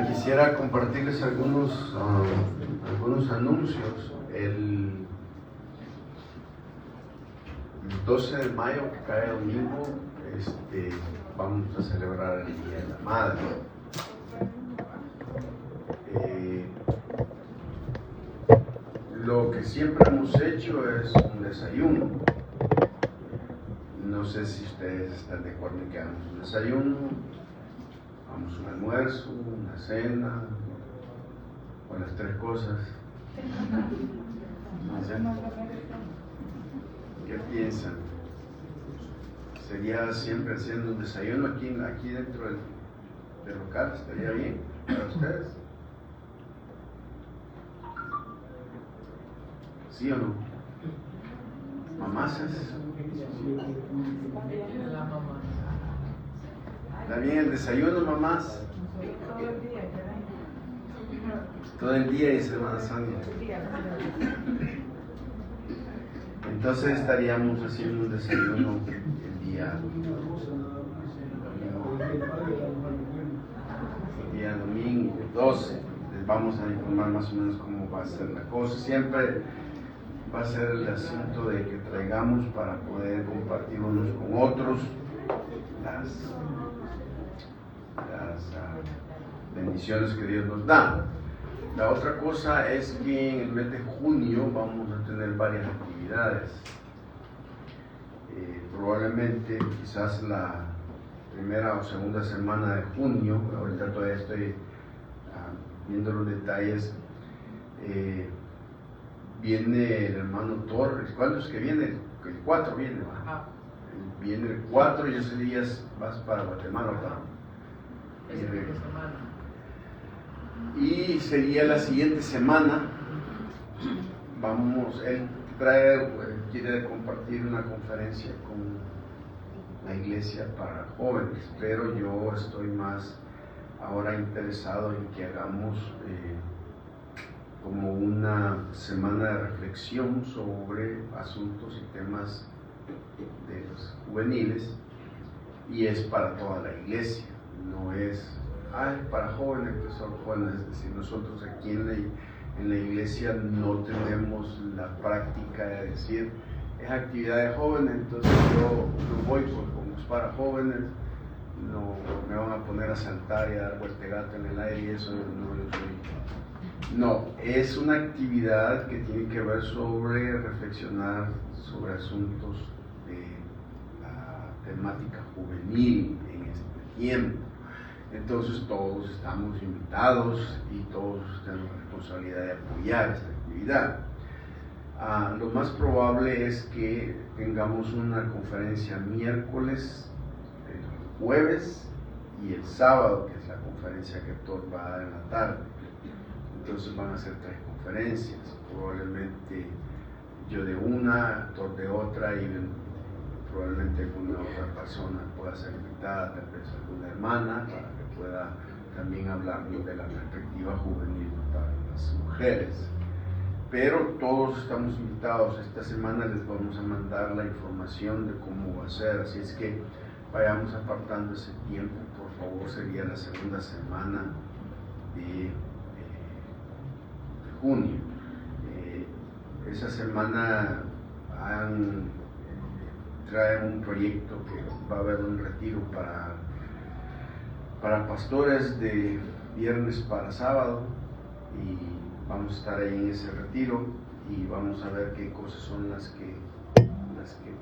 Quisiera compartirles algunos anuncios. El 12 de mayo, que cae domingo, vamos a celebrar el Día de la Madre. Lo que siempre hemos hecho es un desayuno. No sé si ustedes están de acuerdo en que hagamos un desayuno, hagamos un almuerzo, una cena, o las tres cosas. No sé. ¿Qué piensan? ¿Sería siempre haciendo un desayuno aquí dentro del local? ¿Estaría bien para ustedes? ¿Sí o no? ¿Mamás? ¿Está bien el desayuno, mamás? Todo el día y Semana Santa. Entonces estaríamos haciendo un desayuno el día domingo 12. Les vamos a informar más o menos cómo va a ser la cosa. Siempre va a ser el asunto de que traigamos para poder compartir unos con otros las bendiciones que Dios nos da. La otra cosa es que en el mes de junio vamos a tener varias actividades. Probablemente quizás la primera o segunda semana de junio, ahorita todavía estoy viendo los detalles, viene el hermano Torres. ¿Cuándo es que viene? El 4 viene, ¿va? Viene el 4 y ese día vas para Guatemala, ¿verdad? Y sería la siguiente semana. Él quiere compartir una conferencia con la iglesia para jóvenes, pero yo estoy más ahora interesado en que hagamos como una semana de reflexión sobre asuntos y temas de los juveniles, y es para toda la iglesia, no es para jóvenes que son jóvenes. Es decir, nosotros aquí en la iglesia no tenemos la práctica de decir es actividad de jóvenes, entonces yo no voy porque como es para jóvenes, no me van a poner a saltar y a dar vuelta gato en el aire y eso no lo soy. No, es una actividad que tiene que ver sobre reflexionar sobre asuntos de la temática juvenil en este tiempo. Entonces todos estamos invitados y todos tenemos la responsabilidad de apoyar esta actividad. Lo más probable es que tengamos una conferencia miércoles, el jueves y el sábado, que es la conferencia que Todd va a dar en la tarde. Entonces van a ser 3 conferencias, probablemente yo de una, Todd de otra, y probablemente alguna otra persona pueda ser invitada, tal vez alguna hermana, para que pueda también hablarnos de la perspectiva juvenil para las mujeres. Pero todos estamos invitados. Esta semana les vamos a mandar la información de cómo va a ser, así es que vayamos apartando ese tiempo, por favor. Sería la segunda semana de junio. Esa semana traen un proyecto que va a haber un retiro para pastores de viernes para sábado, y vamos a estar ahí en ese retiro y vamos a ver qué cosas son las que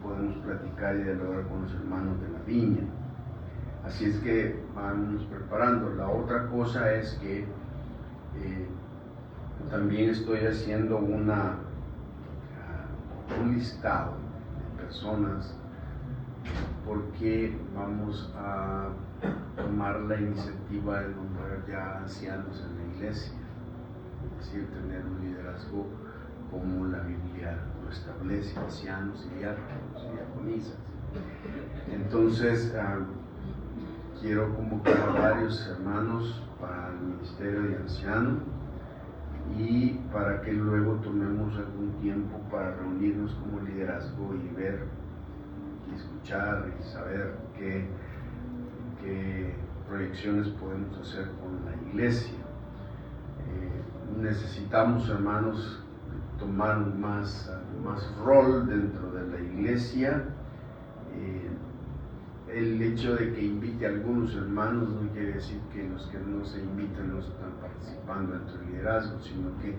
podemos platicar y dialogar con los hermanos de la viña. Así es que vamos preparando. La otra cosa es que también estoy haciendo un listado de personas, porque vamos a tomar la iniciativa de nombrar ya ancianos en la iglesia, es decir, tener un liderazgo como la Biblia lo establece, ancianos y diáconos y diaconisas. Entonces quiero convocar a varios hermanos para el ministerio de ancianos, y para que luego tomemos algún tiempo para reunirnos como liderazgo y ver y escuchar y saber qué proyecciones podemos hacer con la iglesia. Necesitamos, hermanos, tomar más rol dentro de la iglesia. El hecho de que invite a algunos hermanos no quiere decir que los que no se invitan no están participando en tu liderazgo, sino que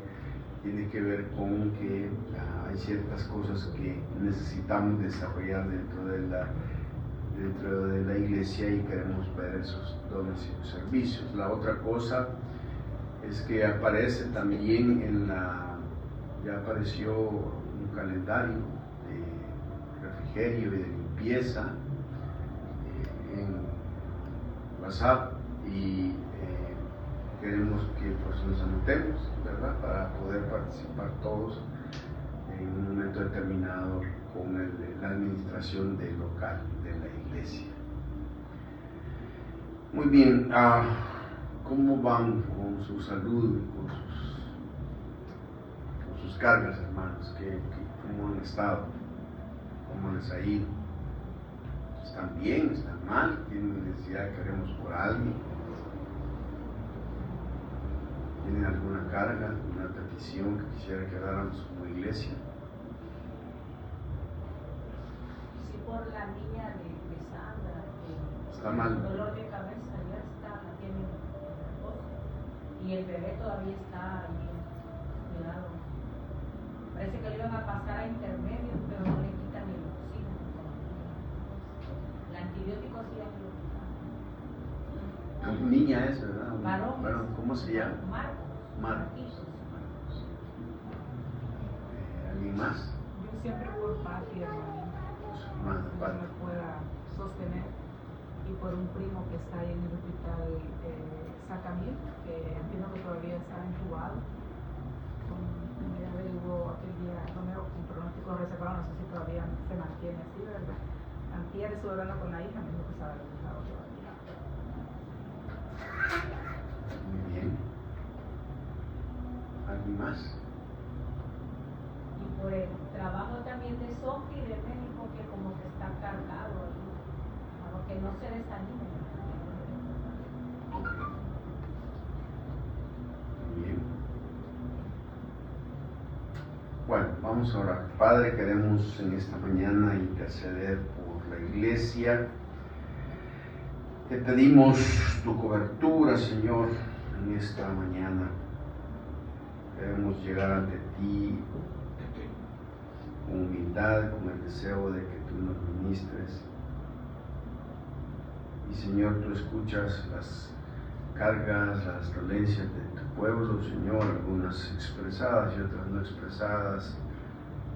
tiene que ver con que hay ciertas cosas que necesitamos desarrollar dentro de la iglesia y queremos ver esos dones y los servicios. La otra cosa es que aparece también ya apareció un calendario de refrigerio y de limpieza en WhatsApp y queremos que pues nos anotemos, ¿verdad? Para poder participar todos en un momento determinado con la administración del local de la iglesia. Muy bien, ¿cómo van con su salud, con sus cargas, hermanos? ¿Cómo han estado? ¿Cómo les ha ido? ¿Están bien? ¿Están mal? ¿Tienen necesidad que oremos por alguien? ¿Tienen alguna carga, alguna petición que quisiera que oráramos como iglesia? Sí, por la niña de Sandra, que está mal. El dolor de cabeza ya la tiene en reposo. Y el bebé todavía está ahí cuidado. Parece que le iban a pasar a intermedios, pero no le quitan el oxígeno. El antibiótico sí ya lo quitan. Niña es, ¿verdad? Varón. ¿Cómo se llama? Marcos. ¿Alguien más? Yo siempre por Pati, hermano, que me pueda sostener, y por un primo que está ahí en el hospital Sacamil, que entiendo que todavía está entubado. Me averiguó aquel día, con pronóstico reservado, no sé si todavía se mantiene así, ¿verdad? Antier estuve hablando con la hija, me dijo que estaba recuperado todavía. Muy bien. ¿Alguien más? Y por el trabajo también de Sofi, de médico, que como que está cargado ahí, para que no se desanime. Muy bien. Bueno, vamos a orar. Padre, queremos en esta mañana interceder por la iglesia. Te pedimos tu cobertura, Señor, en esta mañana. Queremos llegar ante ti con humildad, con el deseo de que tú nos ministres. Y Señor, tú escuchas las cargas, las dolencias de tu pueblo, Señor, algunas expresadas y otras no expresadas,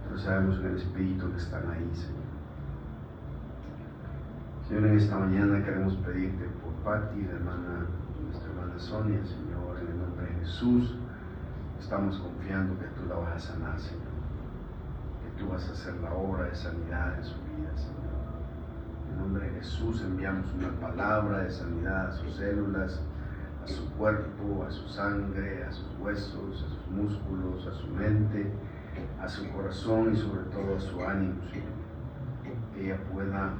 pero sabemos en el Espíritu que están ahí, Señor. Señor, en esta mañana queremos pedirte por Pati, nuestra hermana Sonia, Señor, en el nombre de Jesús. Estamos confiando que tú la vas a sanar, Señor, que tú vas a hacer la obra de sanidad en su vida, Señor. En nombre de Jesús enviamos una palabra de sanidad a sus células, a su cuerpo, a su sangre, a sus huesos, a sus músculos, a su mente, a su corazón y sobre todo a su ánimo, Señor. Que ella pueda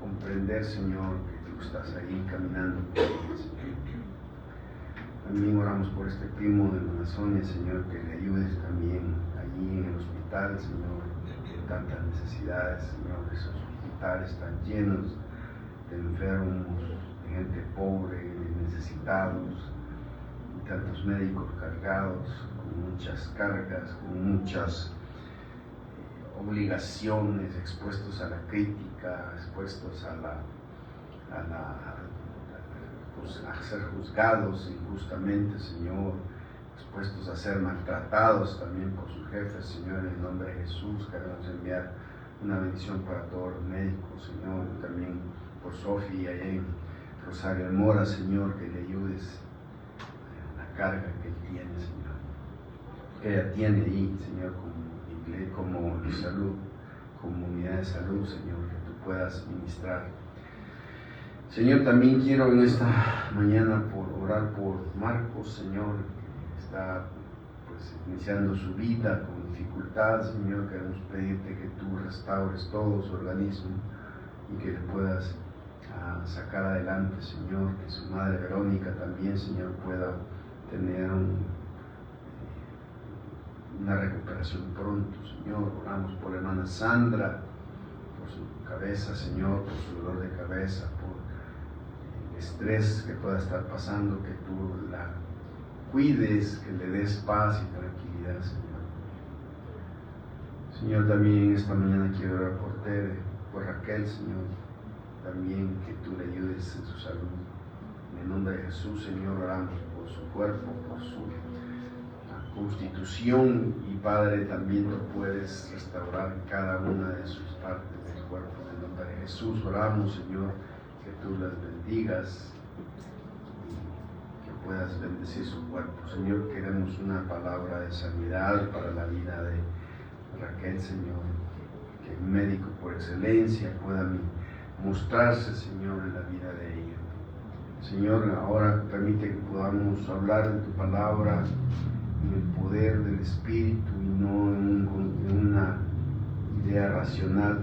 comprender, Señor, que tú estás ahí caminando con ella, Señor. También oramos por este primo de Hermana Sonia, Señor, que le ayudes también allí en el hospital, Señor, con tantas necesidades, Señor. Esos hospitales están llenos de enfermos, de gente pobre, de necesitados, y tantos médicos cargados, con muchas cargas, con muchas obligaciones, expuestos a la crítica, expuestos a ser juzgados injustamente, Señor, expuestos a ser maltratados también por sus jefes, Señor. En el nombre de Jesús queremos enviar una bendición para todos los médicos, Señor, y también por Sofía allá en Rosario de Mora, Señor, que le ayudes a la carga que él tiene, Señor, que ella tiene ahí, Señor, como salud, como unidad de salud, Señor, que tú puedas ministrar. Señor, también quiero en esta mañana orar por Marcos, Señor, que está pues iniciando su vida con dificultad, Señor. Queremos pedirte que tú restaures todo su organismo y que le puedas sacar adelante, Señor, que su madre Verónica también, Señor, pueda tener una recuperación pronto, Señor. Oramos por la hermana Sandra, por su cabeza, Señor, por su dolor de cabeza, por el estrés que pueda estar pasando, que tú la cuides, que le des paz y tranquilidad, Señor. Señor, también esta mañana quiero orar por Tere, por Raquel, Señor, también que tú le ayudes en su salud. En el nombre de Jesús, Señor, oramos por su cuerpo, por su constitución, y Padre, también tú puedes restaurar cada una de sus partes del cuerpo. En el nombre de Jesús oramos, Señor, que tú las bendigas y que puedas bendecir su cuerpo. Señor, queremos una palabra de sanidad para la vida de Raquel, Señor, que el médico por excelencia pueda mostrarse, Señor, en la vida de ella. Señor, ahora permite que podamos hablar de tu palabra en el poder del Espíritu y no en una idea racional,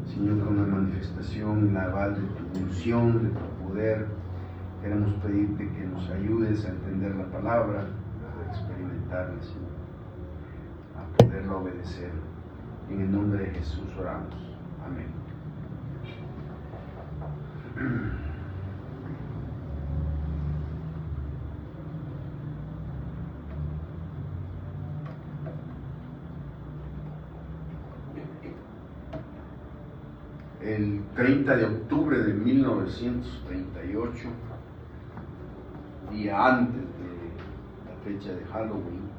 Señor, con una manifestación, la aval de tu unción, de tu poder. Queremos pedirte que nos ayudes a entender la palabra, a experimentarla, Señor, a poderla obedecer. En el nombre de Jesús oramos. Amén. El 30 de octubre de 1938, día antes de la fecha de Halloween,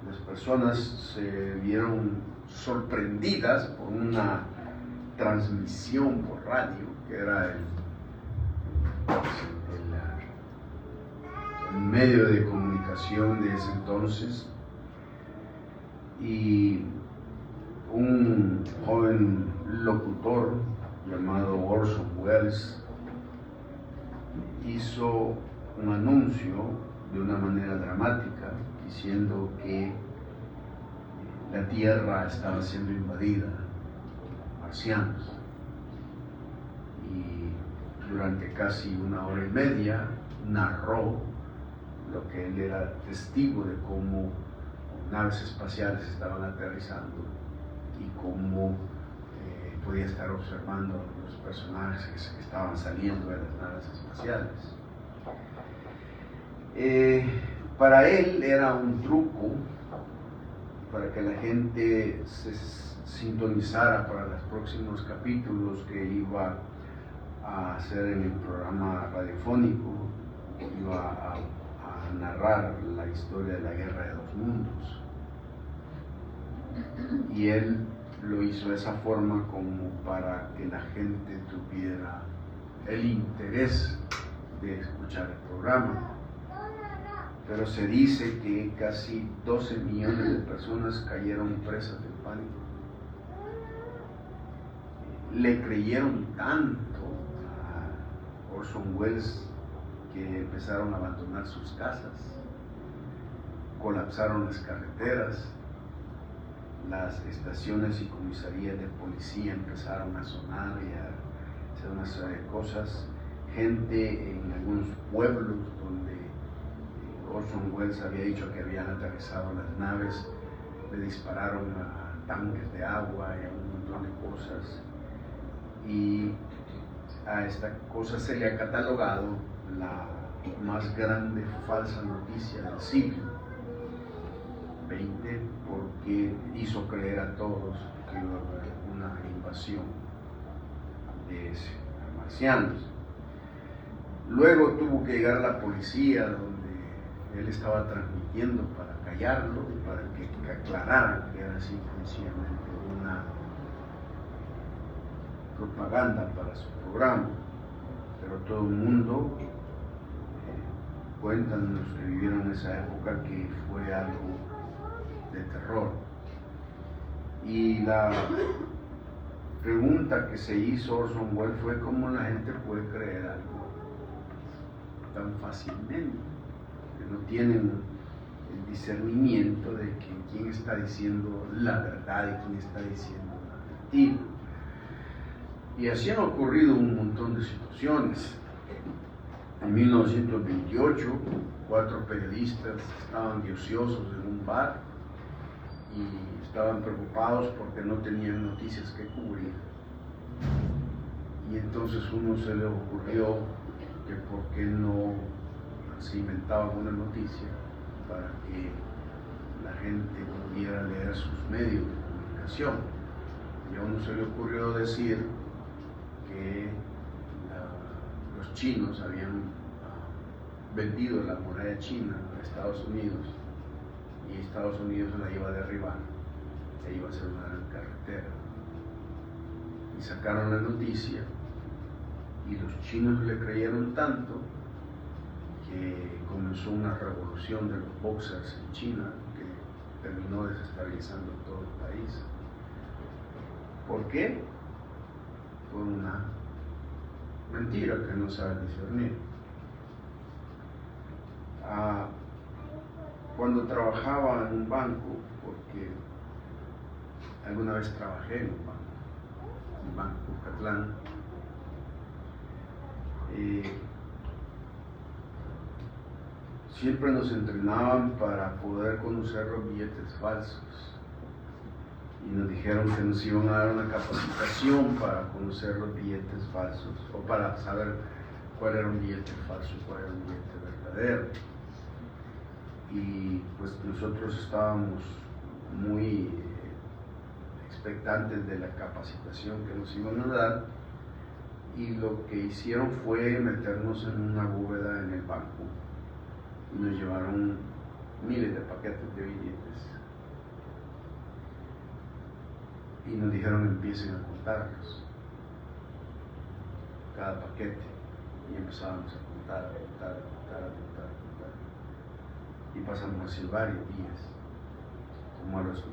las personas se vieron sorprendidas por una transmisión por radio, que era el medio de comunicación de ese entonces, y un joven locutor llamado Orson Welles hizo un anuncio de una manera dramática diciendo que la Tierra estaba siendo invadida por marcianos, y durante casi 1 hora y media narró lo que él era testigo de cómo naves espaciales estaban aterrizando y cómo podía estar observando los personajes que estaban saliendo de las naves espaciales. Para él era un truco para que la gente se sintonizara para los próximos capítulos que iba a hacer en el programa radiofónico, iba a narrar la historia de la Guerra de los Mundos. Y él lo hizo de esa forma como para que la gente tuviera el interés de escuchar el programa. Pero se dice que casi 12 millones de personas cayeron presas del pánico. Le creyeron tanto a Orson Welles que empezaron a abandonar sus casas, colapsaron las carreteras, las estaciones y comisarías de policía empezaron a sonar y a hacer una serie de cosas. Gente en algunos pueblos donde Orson Welles había dicho que habían aterrizado las naves, le dispararon a tanques de agua y a un montón de cosas. Y a esta cosa se le ha catalogado la más grande falsa noticia del siglo XX, porque hizo creer a todos que iba a haber una invasión de marcianos. Luego tuvo que llegar la policía, donde él estaba transmitiendo para callarlo, para que aclarara que era sencillamente una propaganda para su programa. Pero todo el mundo cuentan los que vivieron esa época que fue algo de terror. Y la pregunta que se hizo Orson Welles fue cómo la gente puede creer algo tan fácilmente, que no tienen el discernimiento de que quién está diciendo la verdad y quién está diciendo la mentira. Y así han ocurrido un montón de situaciones. En 1928, 4 periodistas estaban de ociosos en un bar y estaban preocupados porque no tenían noticias que cubrir. Y entonces uno se le ocurrió que por qué no se inventaba una noticia para que la gente pudiera leer sus medios de comunicación. Y a uno se le ocurrió decir que los chinos habían vendido la muralla china a Estados Unidos y Estados Unidos la iba a derribar e iba a hacer una gran carretera. Y sacaron la noticia y los chinos le creyeron tanto que comenzó una revolución de los boxers en China que terminó desestabilizando todo el país. ¿Por qué? Por una mentira que no saben discernir. Cuando trabajaba en un banco, porque alguna vez trabajé en un banco Catlán, siempre nos entrenaban para poder conocer los billetes falsos y nos dijeron que nos iban a dar una capacitación para conocer los billetes falsos o para saber cuál era un billete falso y cuál era un billete verdadero. Y pues nosotros estábamos muy expectantes de la capacitación que nos iban a dar, y lo que hicieron fue meternos en una bóveda en el banco y nos llevaron miles de paquetes de billetes y nos dijeron empiecen a contarlos, cada paquete, y empezábamos a contar, y pasamos así varios días, como a los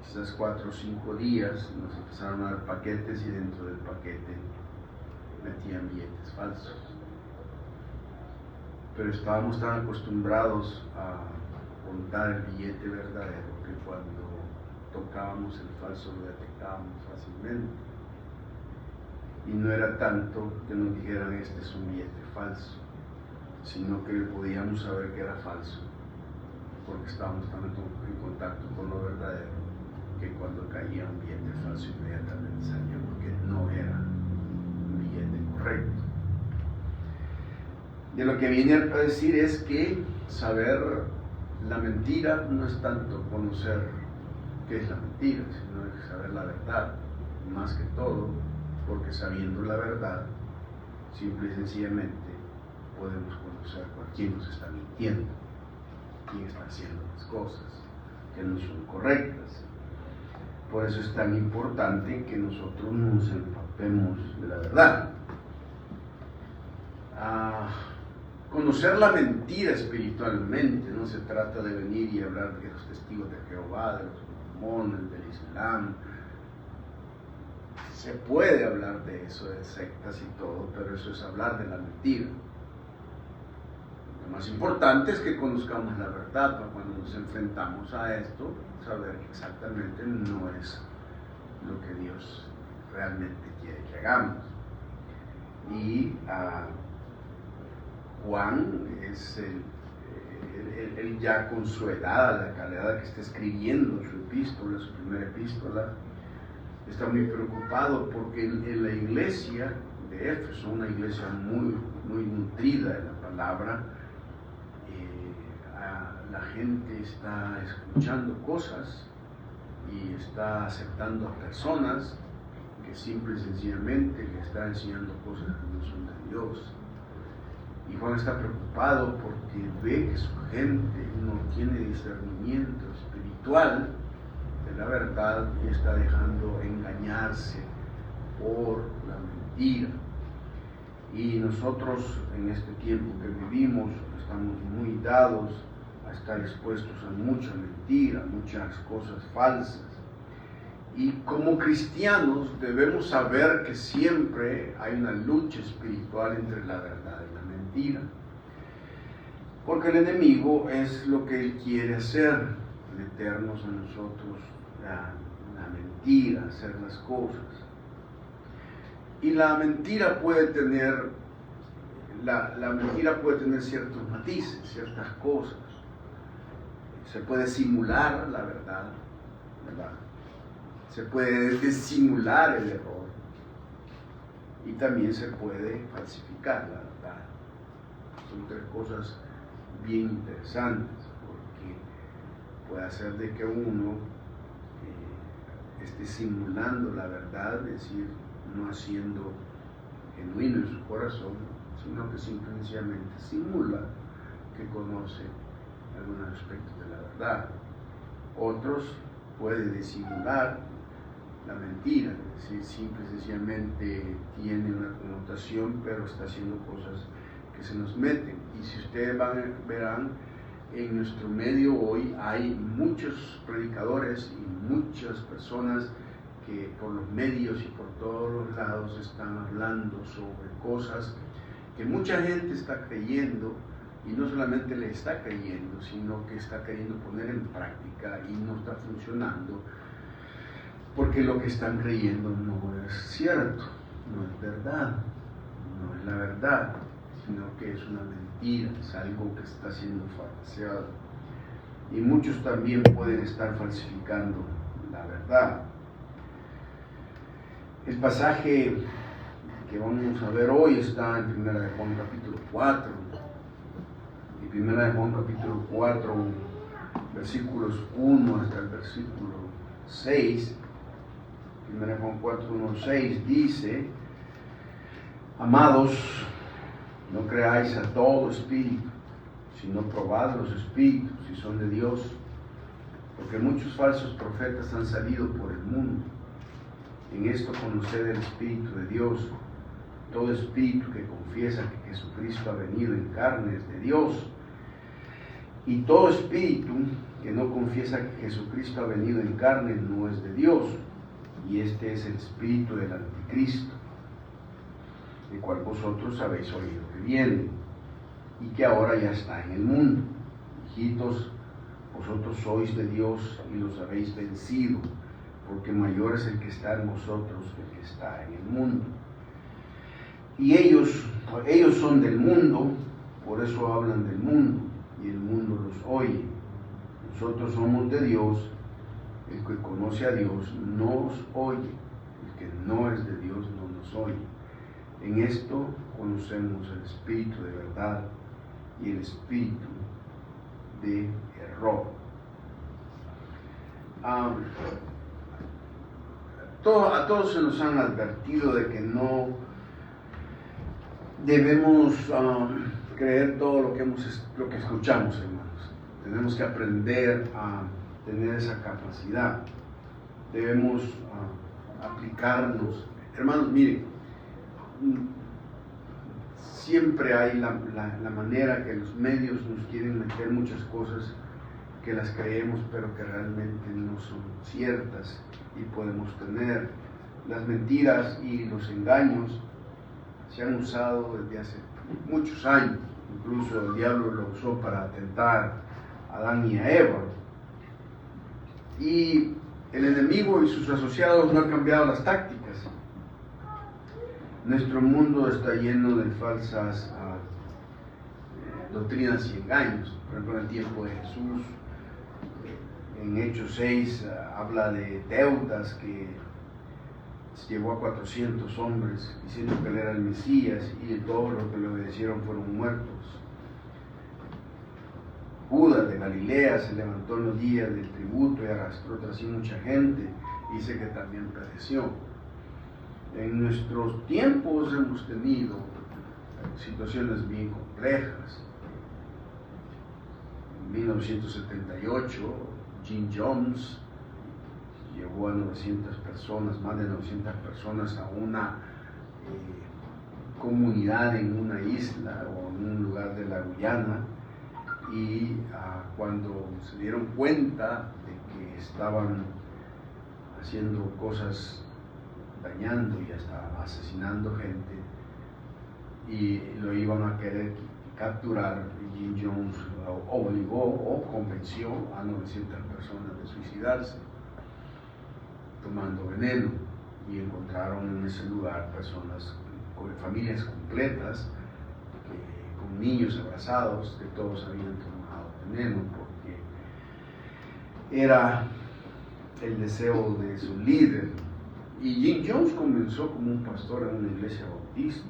quizás 4 o 5 días nos empezaron a dar paquetes y dentro del paquete metían billetes falsos. Pero estábamos tan acostumbrados a contar el billete verdadero que cuando tocábamos el falso lo detectábamos fácilmente. Y no era tanto que nos dijeran este es un billete falso, sino que podíamos saber que era falso porque estábamos tan en contacto con lo verdadero que cuando caía un billete falso inmediatamente salía porque no era un billete correcto. De lo que viene a decir es que saber la mentira no es tanto conocer qué es la mentira, sino saber la verdad, más que todo, porque sabiendo la verdad, simple y sencillamente podemos conocer quién nos está mintiendo, quién está haciendo las cosas que no son correctas. Por eso es tan importante que nosotros nos empapemos de la verdad. Conocer la mentira espiritualmente, no se trata de venir y hablar de los testigos de Jehová, de los mormones, del Islam. Se puede hablar de eso, de sectas y todo, pero eso es hablar de la mentira. Lo más importante es que conozcamos la verdad para cuando nos enfrentamos a esto, saber que exactamente no es lo que Dios realmente quiere que hagamos. Y Juan es él ya con su edad, a la calidad que está escribiendo su epístola, su primera epístola, está muy preocupado porque en la iglesia de Éfeso, una iglesia muy nutrida de la palabra, la gente está escuchando cosas y está aceptando a personas que simple y sencillamente le están enseñando cosas que no son de Dios. Y Juan está preocupado porque ve que su gente no tiene discernimiento espiritual de la verdad y está dejando engañarse por la mentira. Y nosotros en este tiempo que vivimos estamos muy dados a estar expuestos a mucha mentira, muchas cosas falsas. Y como cristianos debemos saber que siempre hay una lucha espiritual entre la verdad y la mentira. Porque el enemigo es lo que él quiere hacer, meternos a nosotros la mentira, hacer las cosas. Y la mentira puede tener, la mentira puede tener ciertos matices, ciertas cosas. Se puede simular la verdad, ¿verdad? Se puede disimular el error. Y también se puede falsificar la verdad. Son tres cosas bien interesantes, porque puede hacer de que uno esté simulando la verdad, es decir, no haciendo genuino en su corazón, sino que simplemente simula que conoce algunos aspectos de la verdad. Otros pueden disimular la mentira, es decir, simple y sencillamente tiene una connotación, pero está haciendo cosas que se nos meten. Y si ustedes verán, en nuestro medio hoy hay muchos predicadores y muchas personas que por los medios y por todos los lados están hablando sobre cosas que mucha gente está creyendo, y no solamente le está creyendo, sino que está queriendo poner en práctica y no está funcionando, porque lo que están creyendo no es cierto, no es verdad, no es la verdad, sino que es una mentira, es algo que está siendo falseado. Y muchos también pueden estar falsificando la verdad. El pasaje que vamos a ver hoy está en 1 de Juan capítulo 4. Y 1 de Juan capítulo 4, versículos 1 hasta el versículo 6. 1 de Juan 4, 1, 6 dice: amados, no creáis a todo espíritu, sino probad los espíritus si son de Dios, porque muchos falsos profetas han salido por el mundo. En esto conoced el Espíritu de Dios. Todo espíritu que confiesa que Jesucristo ha venido en carne es de Dios. Y todo espíritu que no confiesa que Jesucristo ha venido en carne no es de Dios. Y este es el espíritu del anticristo, el cual vosotros habéis oído que viene, y que ahora ya está en el mundo. Hijitos, vosotros sois de Dios y los habéis vencido, porque mayor es el que está en vosotros que el que está en el mundo. Y ellos son del mundo, por eso hablan del mundo, y el mundo los oye. Nosotros somos de Dios, el que conoce a Dios nos oye, el que no es de Dios no nos oye. En esto conocemos el espíritu de verdad y el espíritu de error. A todos se nos han advertido de que no debemos creer todo lo que escuchamos, hermanos. Tenemos que aprender a tener esa capacidad. Debemos aplicarnos. Hermanos, miren, siempre hay la manera que los medios nos quieren meter muchas cosas que las creemos, pero que realmente no son ciertas, y podemos tener. Las mentiras y los engaños se han usado desde hace muchos años. Incluso el diablo lo usó para atentar a Adán y a Eva. Y el enemigo y sus asociados no han cambiado las tácticas. Nuestro mundo está lleno de falsas doctrinas y engaños. Por ejemplo, en el tiempo de Jesús, en Hechos 6, habla de Teudas, que llevó a 400 hombres diciendo que él era el Mesías, y todos los que le obedecieron fueron muertos. Judas de Galilea se levantó en los días del tributo y arrastró tras sí mucha gente, dice que también pereció. En nuestros tiempos hemos tenido situaciones bien complejas. En 1978, Jim Jones llevó a 900 personas, más de 900 personas, a una comunidad en una isla o en un lugar de la Guyana, y cuando se dieron cuenta de que estaban haciendo cosas, dañando y hasta asesinando gente, y lo iban a querer capturar, Jim Jones obligó o convenció a 900 personas de suicidarse tomando veneno, y encontraron en ese lugar personas con familias completas, con niños abrazados, que todos habían tomado veneno porque era el deseo de su líder. Y Jim Jones comenzó como un pastor en una iglesia bautista.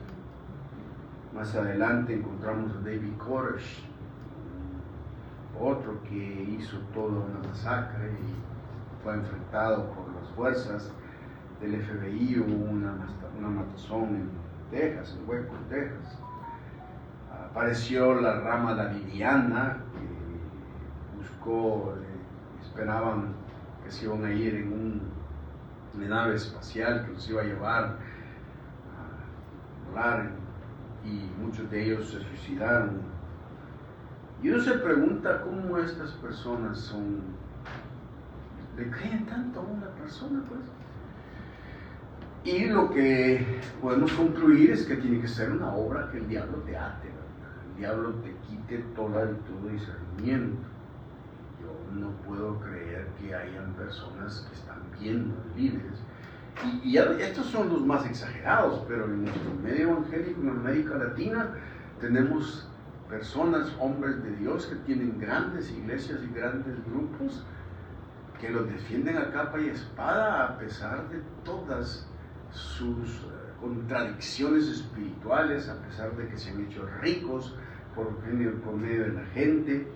Más adelante encontramos a David Koresh, otro que hizo toda una masacre y fue enfrentado por las fuerzas del FBI. Hubo una matazón en Texas, en Waco, Texas. Apareció la rama davidiana, que buscó, esperaban que se iban a ir en una nave espacial que los iba a llevar a volar, y muchos de ellos se suicidaron. Y uno se pregunta cómo estas personas le creen tanto a una persona, pues. Y lo que podemos concluir es que tiene que ser una obra que el diablo te ate, ¿verdad? El diablo te quite todo discernimiento. Yo no puedo creer que hayan personas que están viendo líderes. Y estos son los más exagerados, pero en nuestro medio evangélico en América Latina tenemos personas, hombres de Dios, que tienen grandes iglesias y grandes grupos que los defienden a capa y espada a pesar de todas sus contradicciones espirituales, a pesar de que se han hecho ricos por medio de la gente,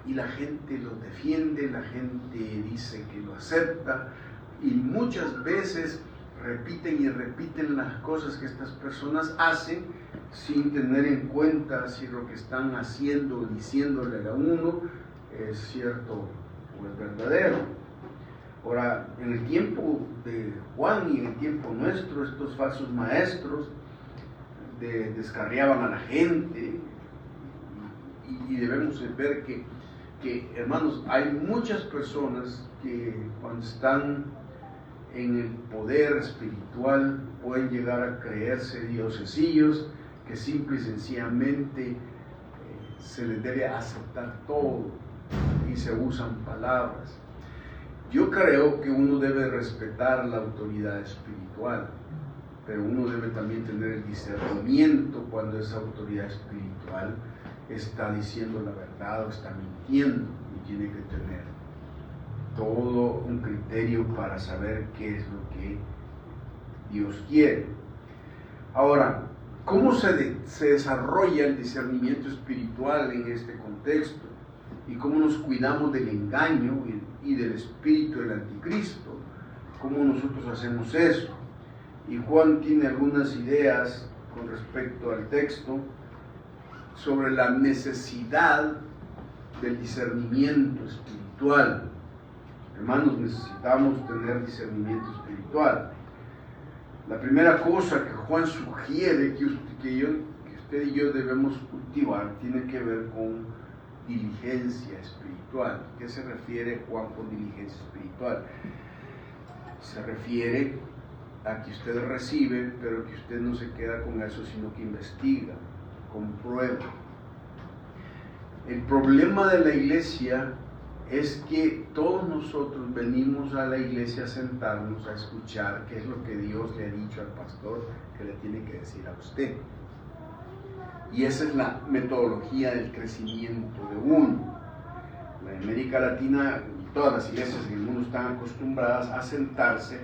y la gente los defiende, la gente dice que lo acepta, y muchas veces repiten y repiten las cosas que estas personas hacen sin tener en cuenta si lo que están haciendo o diciéndole a uno es cierto o es verdadero. Ahora, en el tiempo de Juan y en el tiempo nuestro, estos falsos maestros descarriaban a la gente, y debemos ver que, hermanos, hay muchas personas que cuando están en el poder espiritual pueden llegar a creerse diosesillos, que simple y sencillamente se les debe aceptar todo y se usan palabras. Yo creo que uno debe respetar la autoridad espiritual, pero uno debe también tener el discernimiento cuando esa autoridad espiritual está diciendo la verdad o está mintiendo, y tiene que tener todo un criterio para saber qué es lo que Dios quiere. Ahora, ¿cómo se desarrolla el discernimiento espiritual en este contexto? ¿Y cómo nos cuidamos del engaño y del espíritu del anticristo? ¿Cómo nosotros hacemos eso? Y Juan tiene algunas ideas con respecto al texto sobre la necesidad del discernimiento espiritual. Hermanos, necesitamos tener discernimiento espiritual. La primera cosa que Juan sugiere que usted y yo debemos cultivar tiene que ver con diligencia espiritual. ¿Qué se refiere Juan con diligencia espiritual? Se refiere a que usted recibe, pero que usted no se queda con eso, sino que investiga, comprueba. El problema de la iglesia es que todos nosotros venimos a la iglesia a sentarnos a escuchar qué es lo que Dios le ha dicho al pastor que le tiene que decir a usted. Y esa es la metodología del crecimiento de uno. En América Latina, todas las iglesias en el mundo están acostumbradas a sentarse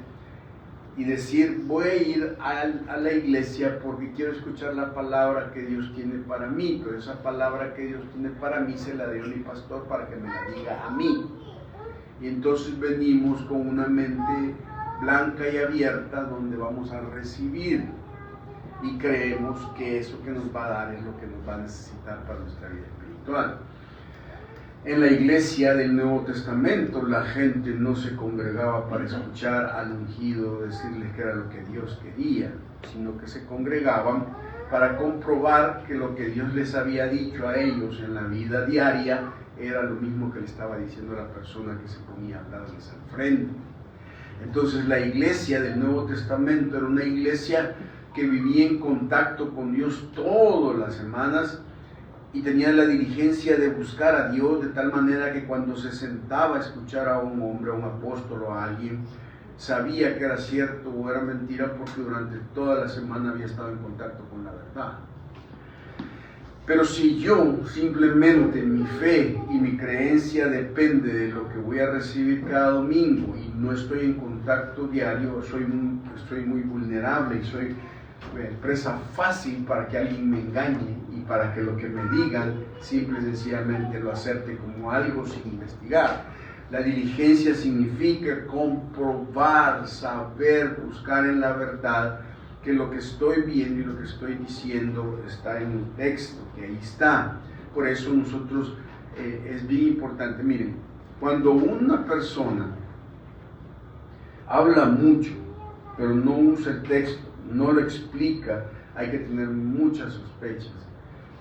y decir: voy a ir a la iglesia porque quiero escuchar la palabra que Dios tiene para mí, pero esa palabra que Dios tiene para mí se la dio mi pastor para que me la diga a mí. Y entonces venimos con una mente blanca y abierta donde vamos a recibir, y creemos que eso que nos va a dar es lo que nos va a necesitar para nuestra vida espiritual. En la iglesia del Nuevo Testamento la gente no se congregaba para escuchar al ungido decirles que era lo que Dios quería, sino que se congregaban para comprobar que lo que Dios les había dicho a ellos en la vida diaria era lo mismo que le estaba diciendo a la persona que se ponía a hablarles al frente. Entonces la iglesia del Nuevo Testamento era una iglesia que vivía en contacto con Dios todas las semanas, y tenía la diligencia de buscar a Dios de tal manera que cuando se sentaba a escuchar a un hombre, a un apóstol o a alguien, sabía que era cierto o era mentira porque durante toda la semana había estado en contacto con la verdad. Pero si yo simplemente mi fe y mi creencia depende de lo que voy a recibir cada domingo y no estoy en contacto diario, soy muy vulnerable y soy presa fácil para que alguien me engañe y para que lo que me digan simple y sencillamente lo acepte como algo sin investigar. La diligencia significa comprobar, saber, buscar en la verdad que lo que estoy viendo y lo que estoy diciendo está en un texto, que ahí está. Por eso nosotros es bien importante. Miren, cuando una persona habla mucho, pero no usa el texto, no lo explica, hay que tener muchas sospechas,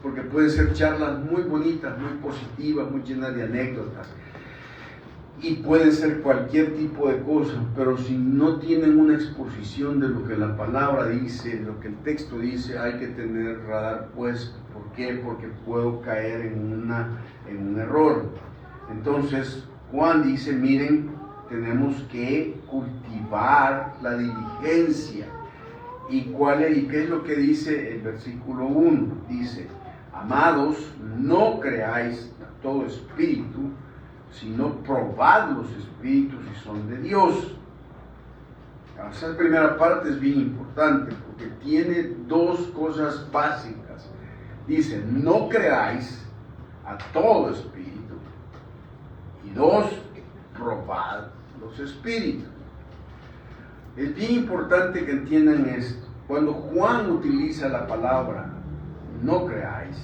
porque pueden ser charlas muy bonitas, muy positivas, muy llenas de anécdotas, y pueden ser cualquier tipo de cosas, pero si no tienen una exposición de lo que la palabra dice, de lo que el texto dice, hay que tener radar puesto. ¿Por qué? Porque puedo caer en un error. Entonces, Juan dice, miren, tenemos que cultivar la diligencia. ¿Y qué es lo que dice el versículo 1? Dice, amados, no creáis a todo espíritu, sino probad los espíritus si son de Dios. Esa primera parte es bien importante porque tiene dos cosas básicas. Dice, no creáis a todo espíritu. Y dos, probad los espíritus. Es bien importante que entiendan esto. Cuando Juan utiliza la palabra no creáis,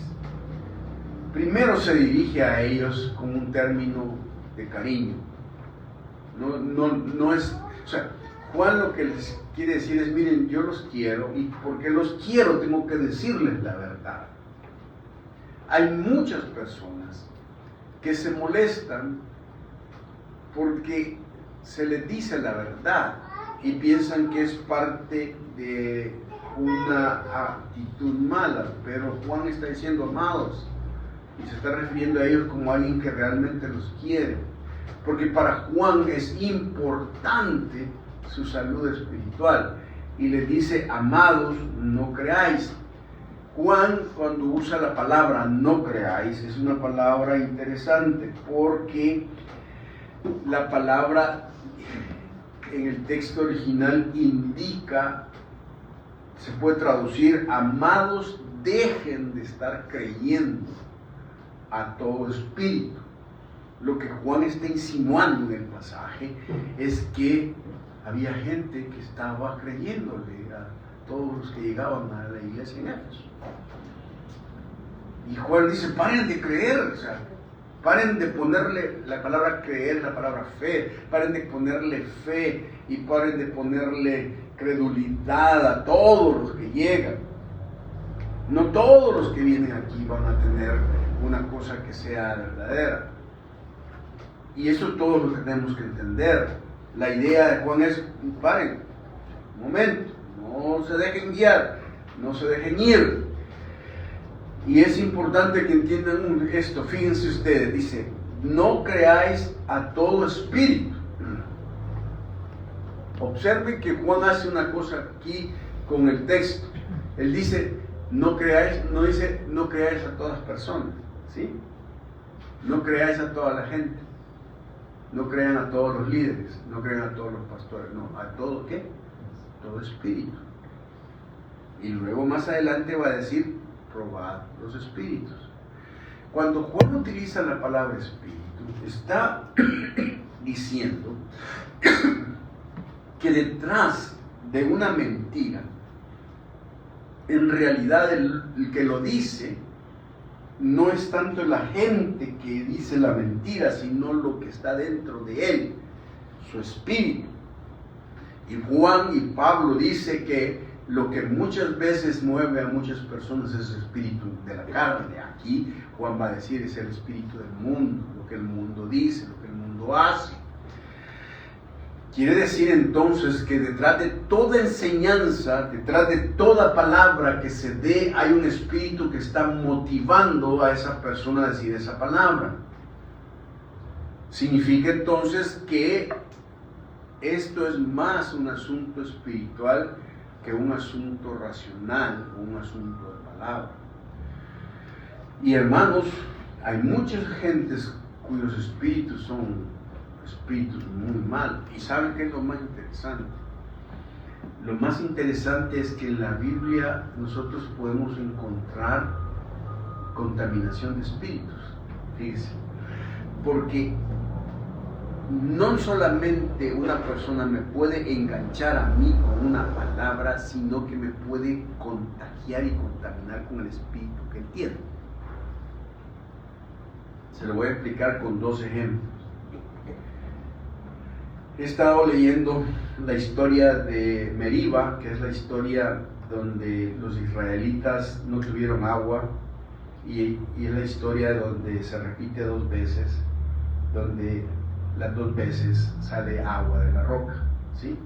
primero se dirige a ellos con un término de cariño. No es, o sea, Juan lo que les quiere decir es, miren, yo los quiero y porque los quiero tengo que decirles la verdad. Hay muchas personas que se molestan porque se les dice la verdad y piensan que es parte de una actitud mala, pero Juan está diciendo, amados, y se está refiriendo a ellos como alguien que realmente los quiere, porque para Juan es importante su salud espiritual, y les dice, amados, no creáis. Juan, cuando usa la palabra no creáis, es una palabra interesante, porque la palabra en el texto original indica, se puede traducir, amados, dejen de estar creyendo a todo espíritu. Lo que Juan está insinuando en el pasaje es que había gente que estaba creyéndole a todos los que llegaban a la iglesia en Éfeso. Y Juan dice, paren de creer, o sea, paren de ponerle la palabra creer, la palabra fe, paren de ponerle fe y paren de ponerle credulidad a todos los que llegan. No todos los que vienen aquí van a tener una cosa que sea verdadera. Y eso todos lo tenemos que entender. La idea de Juan es, paren, un momento, no se dejen guiar, no se dejen ir. Y es importante que entiendan esto, fíjense ustedes, dice, no creáis a todo espíritu. Observen que Juan hace una cosa aquí con el texto. Él dice, no creáis, no dice, no creáis a todas personas, ¿sí? No creáis a toda la gente. No crean a todos los líderes, no crean a todos los pastores, no, a todo ¿qué? Todo espíritu. Y luego más adelante va a decir, probad los espíritus. Cuando Juan utiliza la palabra espíritu, está diciendo que detrás de una mentira, en realidad el que lo dice no es tanto la gente que dice la mentira, sino lo que está dentro de él, su espíritu. Y Juan y Pablo dice que lo que muchas veces mueve a muchas personas es el espíritu de la carne. Aquí Juan va a decir es el espíritu del mundo, lo que el mundo dice, lo que el mundo hace. Quiere decir entonces que detrás de toda enseñanza, detrás de toda palabra que se dé, hay un espíritu que está motivando a esa persona a decir esa palabra. Significa entonces que esto es más un asunto espiritual que un asunto racional, un asunto de palabra. Y hermanos, hay muchas gentes cuyos espíritus son espíritus muy malos. ¿Y saben qué es lo más interesante? Lo más interesante es que en la Biblia nosotros podemos encontrar contaminación de espíritus. Fíjense, porque no solamente una persona me puede enganchar a mí con una palabra, sino que me puede contagiar y contaminar con el espíritu que él tiene. Se lo voy a explicar con 2 ejemplos. He estado leyendo la historia de Meriba, que es la historia donde los israelitas no tuvieron agua, y es la historia donde se repite 2 veces, donde las 2 veces sale agua de la roca, ¿sí?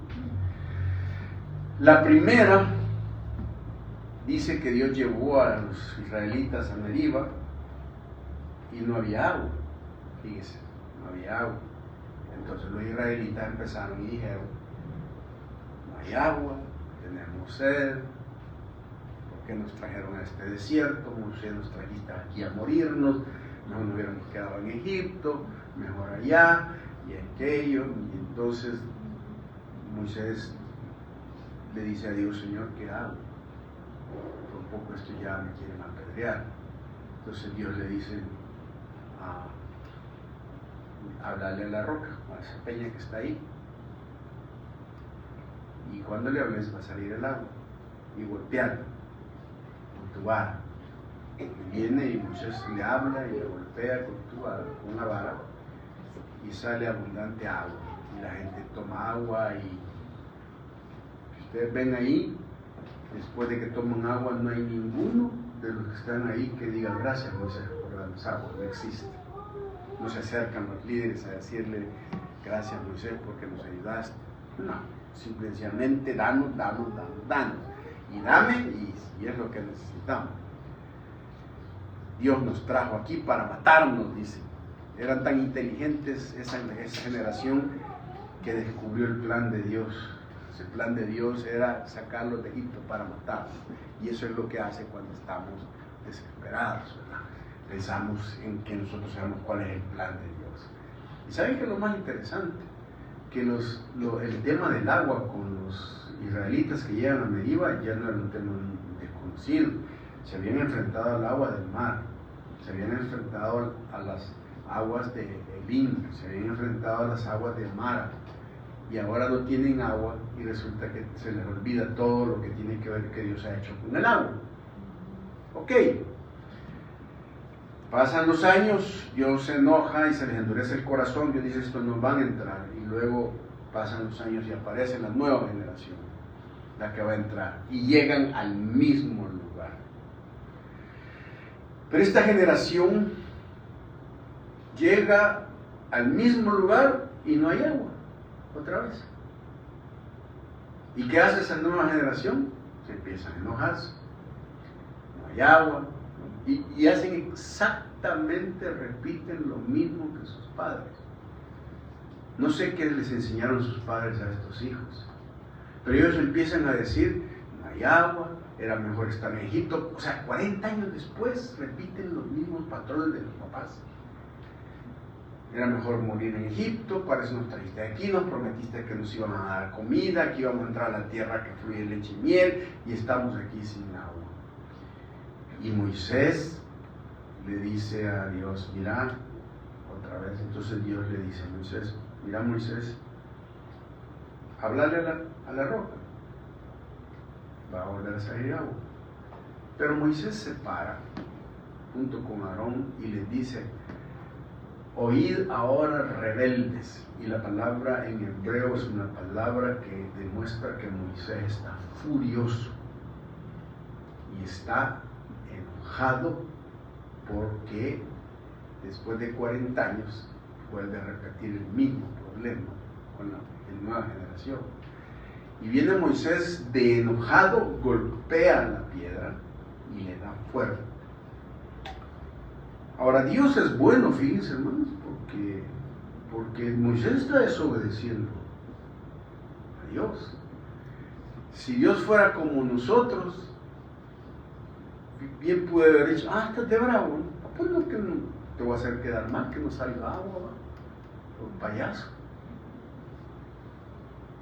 La primera dice que Dios llevó a los israelitas a Meriba y no había agua, fíjese, no había agua. Entonces los israelitas empezaron y dijeron, no hay agua, tenemos sed, ¿por qué nos trajeron a este desierto? Moisés, nos trajiste aquí a morirnos, mejor nos hubiéramos quedado en Egipto, mejor allá y aquello. Y entonces Moisés le dice a Dios, Señor, ¿qué hago? Por poco esto ya me quieren apedrear. Entonces Dios le dice, hablarle a la roca, a esa peña que está ahí, y cuando le hables va a salir el agua, y golpearlo con tu vara. Y viene y Moisés le habla y le golpea con tu vara, con una vara, y sale abundante agua, y la gente toma agua. Y ustedes ven ahí, después de que toman agua, no hay ninguno de los que están ahí que diga gracias, Moisés, por darnos agua. No existe. No se acercan los líderes a decirle gracias, Moisés, porque nos ayudaste. No, simplemente danos. Y dame, y es lo que necesitamos. Dios nos trajo aquí para matarnos, dicen. Eran tan inteligentes esa generación que descubrió el plan de Dios. Ese plan de Dios era sacarlos de Egipto para matarnos. Y eso es lo que hace cuando estamos desesperados, ¿verdad? Pensamos en que nosotros sabemos cuál es el plan de Dios. Y saben que lo más interesante, que el tema del agua con los israelitas que llegan a Meriba ya no era un tema desconocido. Se habían enfrentado al agua del mar, se habían enfrentado a las aguas de Elín, se habían enfrentado a las aguas de Mara, y ahora no tienen agua y resulta que se les olvida todo lo que tiene que ver que Dios ha hecho con el agua. Ok. Pasan los años, Dios se enoja y se les endurece el corazón. Dios dice, estos no van a entrar. Y luego pasan los años y aparece la nueva generación, la que va a entrar. Y llegan al mismo lugar. Pero esta generación llega al mismo lugar y no hay agua, otra vez. ¿Y qué hace esa nueva generación? Se empiezan a enojarse. No hay agua. Y hacen exactamente, repiten lo mismo que sus padres. No sé qué les enseñaron sus padres a estos hijos, pero ellos empiezan a decir, no hay agua, era mejor estar en Egipto. O sea, 40 años después repiten los mismos patrones de los papás. Era mejor morir en Egipto, para eso nos trajiste aquí, nos prometiste que nos iban a dar comida, que íbamos a entrar a la tierra que fluye leche y miel, y estamos aquí sin agua. Y Moisés le dice a Dios, mira, otra vez, entonces Dios le dice a Moisés, mira Moisés, háblale a la roca, va a volver a salir agua. Pero Moisés se para junto con Aarón y les dice, oíd ahora rebeldes. Y la palabra en hebreo es una palabra que demuestra que Moisés está furioso y está enojado porque después de 40 años vuelve a repetir el mismo problema con la nueva generación. Y viene Moisés de enojado, golpea la piedra y le da fuerte. Ahora Dios es bueno, fíjense hermanos, porque Moisés está desobedeciendo a Dios. Si Dios fuera como nosotros, bien puede haber dicho, estás de bravo, ¿no? Pues no, que no te voy a hacer quedar mal, que no salga agua, ¿va? Un payaso.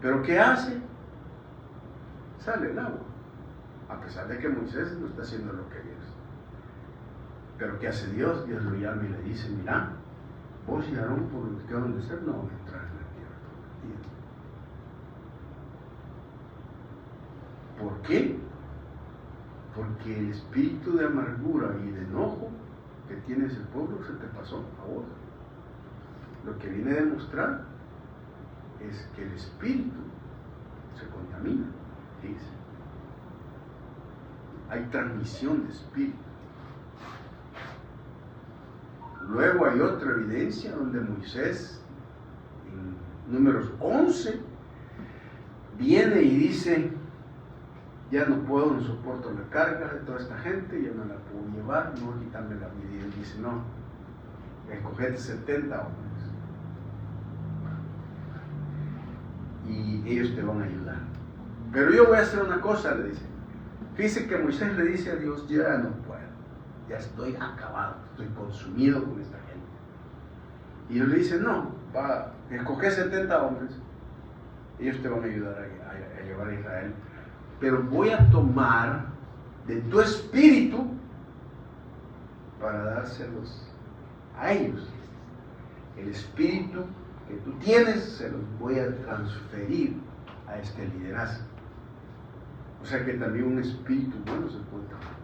Pero ¿qué hace? Sale el agua, a pesar de que Moisés no está haciendo lo que Dios. Pero ¿qué hace Dios? Dios lo llama y le dice, mira, vos y Aarón, por lo que acaban de ser, no van a entrar en la tierra prometida. ¿Por qué? Porque el espíritu de amargura y de enojo que tiene ese pueblo se te pasó a vos. Lo que viene a demostrar es que el espíritu se contamina, dice. Hay transmisión de espíritu. Luego hay otra evidencia donde Moisés, en Números 11, viene y dice, ya no puedo, no soporto la carga de toda esta gente, ya no la puedo llevar, no quitarme la vida. Y él dice, no, escogete 70 hombres y ellos te van a ayudar. Pero yo voy a hacer una cosa, le dice. Fíjese que Moisés le dice a Dios, ya no puedo, ya estoy acabado, estoy consumido con esta gente. Y Dios le dice, no, escoge 70 hombres, ellos te van a ayudar a llevar a Israel. Pero voy a tomar de tu espíritu para dárselos a ellos. El espíritu que tú tienes se los voy a transferir a este liderazgo. O sea que también un espíritu bueno se puede tomar.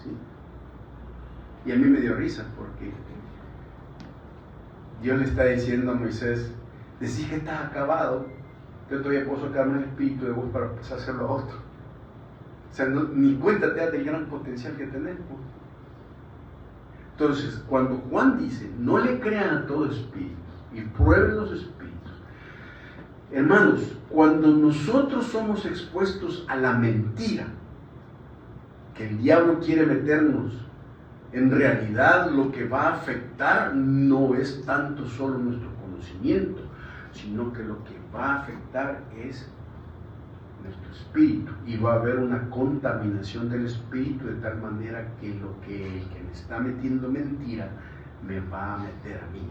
¿Sí? Y a mí me dio risa porque Dios le está diciendo a Moisés, decís que estás acabado, yo todavía puedo sacarme el espíritu de vos para empezar a hacerlo a otro. O sea, ni cuenta te das del gran potencial que tenés. Entonces, cuando Juan dice, no le crean a todo espíritu y prueben los espíritus. Hermanos, cuando nosotros somos expuestos a la mentira que el diablo quiere meternos, en realidad lo que va a afectar no es tanto solo nuestro conocimiento, sino que lo que va a afectar es nuestro espíritu, y va a haber una contaminación del espíritu de tal manera que el que me está metiendo mentira me va a meter a mí.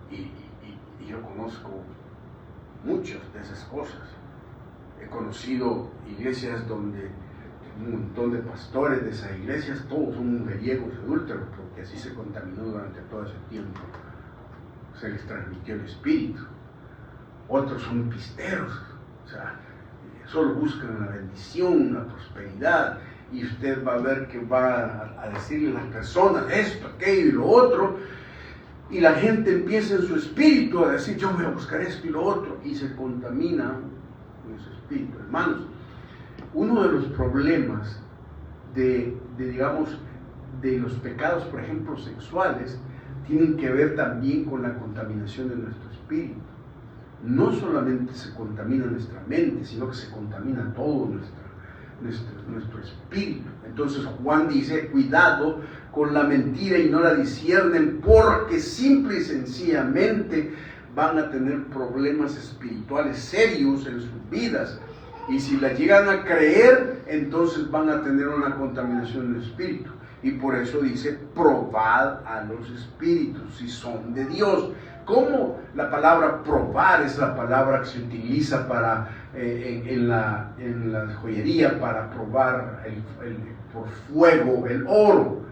Y yo conozco muchas de esas cosas. He conocido iglesias donde un montón de pastores de esas iglesias, todos son mujeriegos y adúlteros, porque así se contaminó durante todo ese tiempo. Se les transmitió el espíritu. Otros son pisteros, o sea, solo buscan la bendición, la prosperidad, y usted va a ver que va a decirle a las personas esto, aquello y lo otro, y la gente empieza en su espíritu a decir, yo voy a buscar esto y lo otro, y se contamina con su espíritu. Hermanos, uno de los problemas de los pecados, por ejemplo, sexuales, tienen que ver también con la contaminación de nuestro espíritu. No solamente se contamina nuestra mente, sino que se contamina todo nuestro espíritu. Entonces Juan dice, cuidado con la mentira y no la disciernen, porque simple y sencillamente van a tener problemas espirituales serios en sus vidas. Y si la llegan a creer, entonces van a tener una contaminación del espíritu. Y por eso dice, probad a los espíritus si son de Dios. ¿Cómo? La palabra probar es la palabra que se utiliza para, en la joyería para probar por fuego el oro.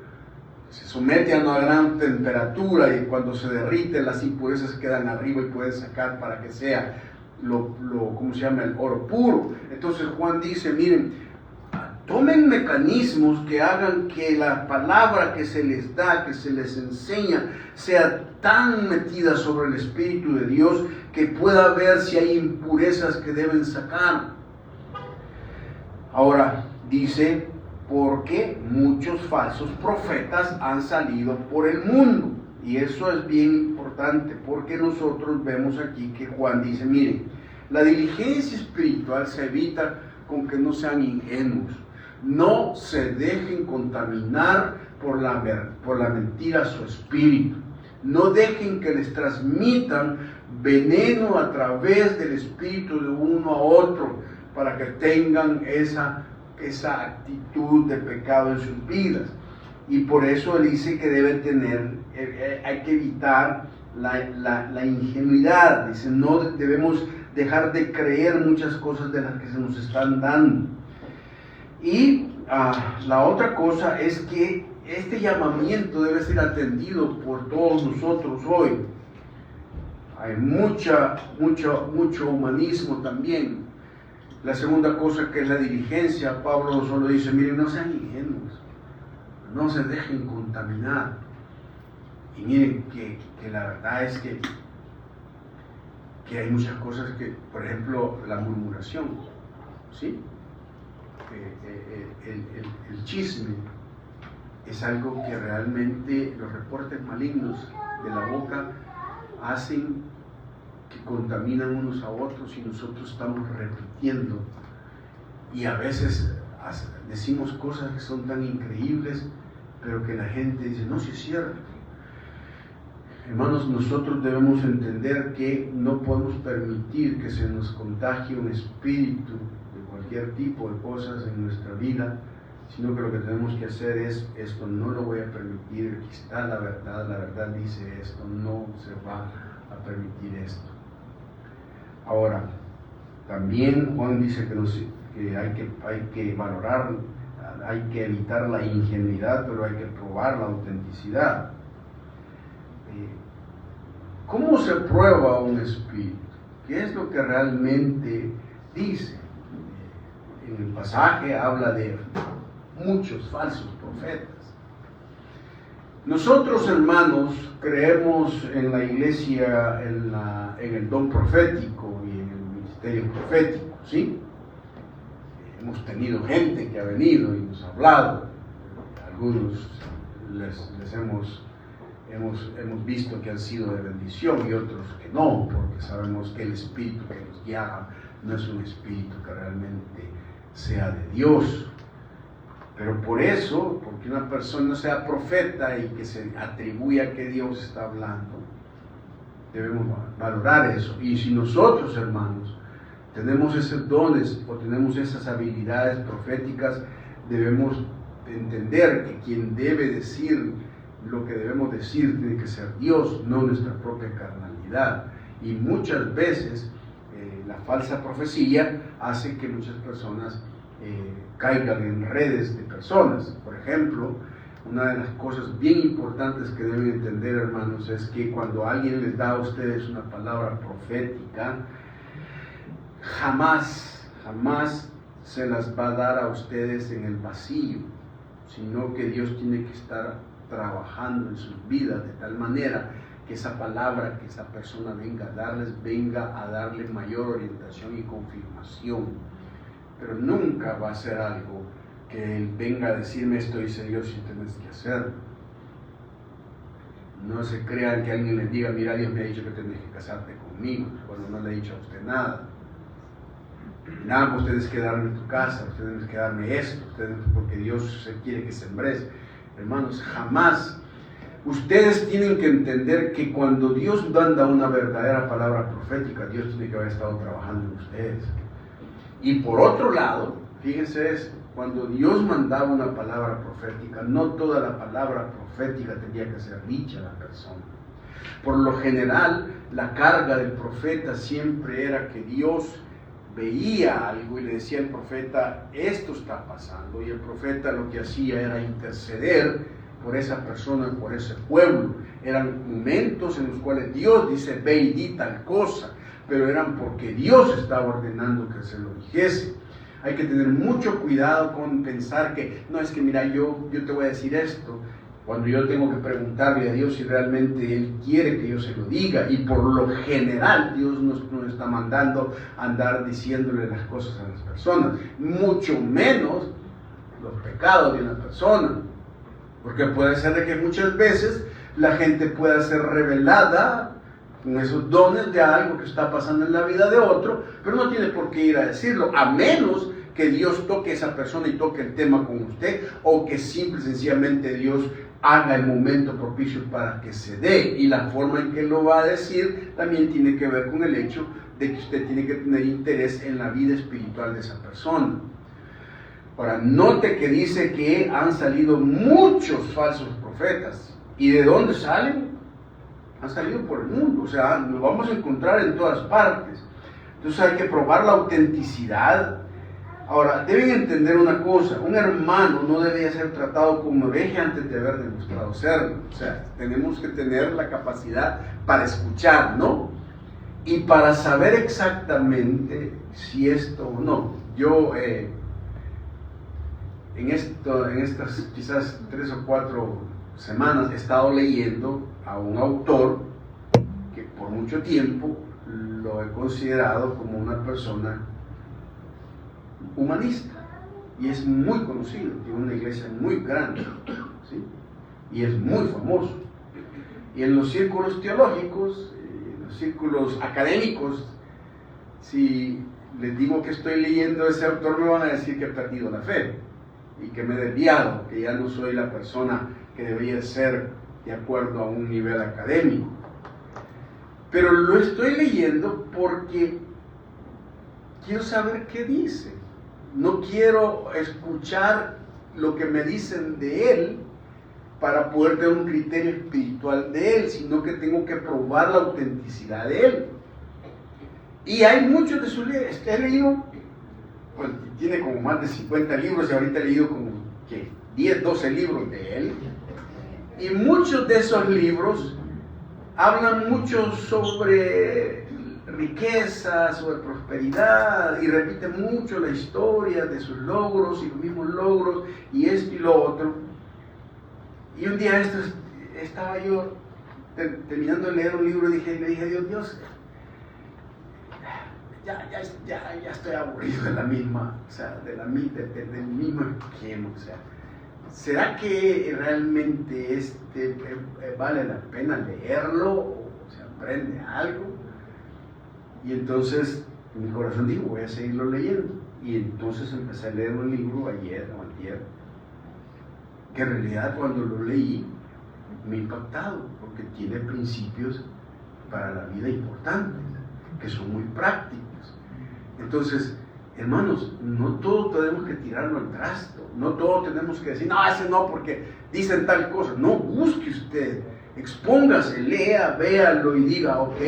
Se somete a una gran temperatura y cuando se derrite las impurezas quedan arriba y pueden sacar para que sea ¿cómo se llama? El oro puro. Entonces Juan dice, miren, tomen mecanismos que hagan que la palabra que se les da, que se les enseña, sea tan metida sobre el Espíritu de Dios que pueda ver si hay impurezas que deben sacar. Ahora dice, porque muchos falsos profetas han salido por el mundo. Y eso es bien importante porque nosotros vemos aquí que Juan dice, miren, la diligencia espiritual se evita con que no sean ingenuos, no se dejen contaminar por la mentira a su espíritu, no dejen que les transmitan veneno a través del espíritu de uno a otro para que tengan esa actitud de pecado en sus vidas. Y por eso él dice que debe tener, hay que evitar la ingenuidad. Dice, no debemos dejar de creer muchas cosas de las que se nos están dando. Y la otra cosa es que este llamamiento debe ser atendido por todos nosotros hoy. Hay mucho humanismo también. La segunda cosa, que es la diligencia, Pablo solo dice, miren, no sean ingenuos, no se dejen contaminar. Y miren que la verdad es que hay muchas cosas que, por ejemplo, la murmuración, ¿sí? El chisme es algo que realmente los reportes malignos de la boca hacen que contaminan unos a otros y nosotros estamos repitiendo. Y a veces decimos cosas que son tan increíbles, pero que la gente dice, no, sí es cierto. Hermanos, nosotros debemos entender que no podemos permitir que se nos contagie un espíritu de cualquier tipo de cosas en nuestra vida, sino que lo que tenemos que hacer es, esto no lo voy a permitir, aquí está la verdad dice esto, no se va a permitir esto. Ahora, también Juan dice que hay que valorar, hay que evitar la ingenuidad, pero hay que probar la autenticidad. ¿Cómo se prueba un espíritu? ¿Qué es lo que realmente dice? En el pasaje habla de muchos falsos profetas. Nosotros, hermanos, creemos en la iglesia, en el don profético y en el ministerio profético, ¿sí? Hemos tenido gente que ha venido y nos ha hablado. Algunos les hemos visto que han sido de bendición y otros que no, porque sabemos que el espíritu que nos guía no es un espíritu que realmente sea de Dios. Pero por eso, porque una persona sea profeta y que se atribuya que Dios está hablando, debemos valorar eso. Y si nosotros, hermanos, tenemos esos dones o tenemos esas habilidades proféticas, debemos entender que quien debe decir lo que debemos decir tiene que ser Dios, no nuestra propia carnalidad. Y muchas veces la falsa profecía hace que muchas personas caigan en redes de personas. Por ejemplo, una de las cosas bien importantes que deben entender, hermanos, es que cuando alguien les da a ustedes una palabra profética, jamás se las va a dar a ustedes en el vacío, sino que Dios tiene que estar trabajando en sus vidas de tal manera que esa palabra que esa persona venga a darle mayor orientación y confirmación. Pero nunca va a ser algo que Él venga a decirme esto dice Dios y tienes que hacerlo. No se crean que alguien les diga, mira, Dios me ha dicho que tienes que casarte conmigo, cuando no le he dicho a usted nada. Nada, pues tienes que darme tu casa, ustedes tienes que darme esto, porque Dios quiere que sembres. Hermanos, jamás. Ustedes tienen que entender que cuando Dios manda una verdadera palabra profética, Dios tiene que haber estado trabajando en ustedes. Y por otro lado, fíjense esto, cuando Dios mandaba una palabra profética, no toda la palabra profética tenía que ser dicha a la persona. Por lo general, la carga del profeta siempre era que Dios veía algo y le decía al profeta, esto está pasando, y el profeta lo que hacía era interceder por esa persona, por ese pueblo. Eran momentos en los cuales Dios dice, ve y di tal cosa, pero eran porque Dios estaba ordenando que se lo dijese. Hay que tener mucho cuidado con pensar que, no, es que mira, yo te voy a decir esto, cuando yo tengo que preguntarle a Dios si realmente Él quiere que yo se lo diga, y por lo general Dios nos está mandando a andar diciéndole las cosas a las personas, mucho menos los pecados de una persona, porque puede ser de que muchas veces la gente pueda ser revelada con esos dones de algo que está pasando en la vida de otro, pero no tiene por qué ir a decirlo, a menos que Dios toque a esa persona y toque el tema con usted, o que simple y sencillamente Dios haga el momento propicio para que se dé, y la forma en que lo va a decir también tiene que ver con el hecho de que usted tiene que tener interés en la vida espiritual de esa persona. Ahora, note que dice que han salido muchos falsos profetas. ¿Y de dónde salen? Han salido por el mundo, o sea, nos vamos a encontrar en todas partes. Entonces hay que probar la autenticidad. Ahora, deben entender una cosa, un hermano no debe ser tratado como hereje antes de haber demostrado serlo. O sea, tenemos que tener la capacidad para escuchar, ¿no? Y para saber exactamente si esto o no. Yo, en estas quizás 3 o 4 semanas he estado leyendo a un autor que por mucho tiempo lo he considerado como una persona humanista, y es muy conocido, tiene una iglesia muy grande, ¿sí? Y es muy famoso, y en los círculos teológicos, en los círculos académicos, si les digo que estoy leyendo a ese autor, me van a decir que he perdido la fe y que me he desviado, que ya no soy la persona que debería ser de acuerdo a un nivel académico. Pero lo estoy leyendo porque quiero saber qué dice. No quiero escuchar lo que me dicen de él para poder tener un criterio espiritual de él, sino que tengo que probar la autenticidad de él. Y hay muchos de sus libros, he leído, pues tiene como más de 50 libros y ahorita he leído como 10, 12 libros de él. Y muchos de esos libros hablan mucho sobre riqueza, sobre prosperidad, y repiten mucho la historia de sus logros y los mismos logros y esto y lo otro. Y un día estaba yo terminando de leer un libro y le dije a Dios, ya estoy aburrido de la misma, o sea, del mismo esquema, o sea, ¿será que realmente vale la pena leerlo o se aprende algo? Y entonces mi corazón dijo, voy a seguirlo leyendo. Y entonces empecé a leer un libro ayer o antier, que en realidad cuando lo leí me ha impactado, porque tiene principios para la vida importantes, que son muy prácticos. Entonces, hermanos, no todo tenemos que tirarlo al trasto, no todo tenemos que decir, no, ese no, porque dicen tal cosa. No, busque usted, expóngase, lea, véalo y diga, ok,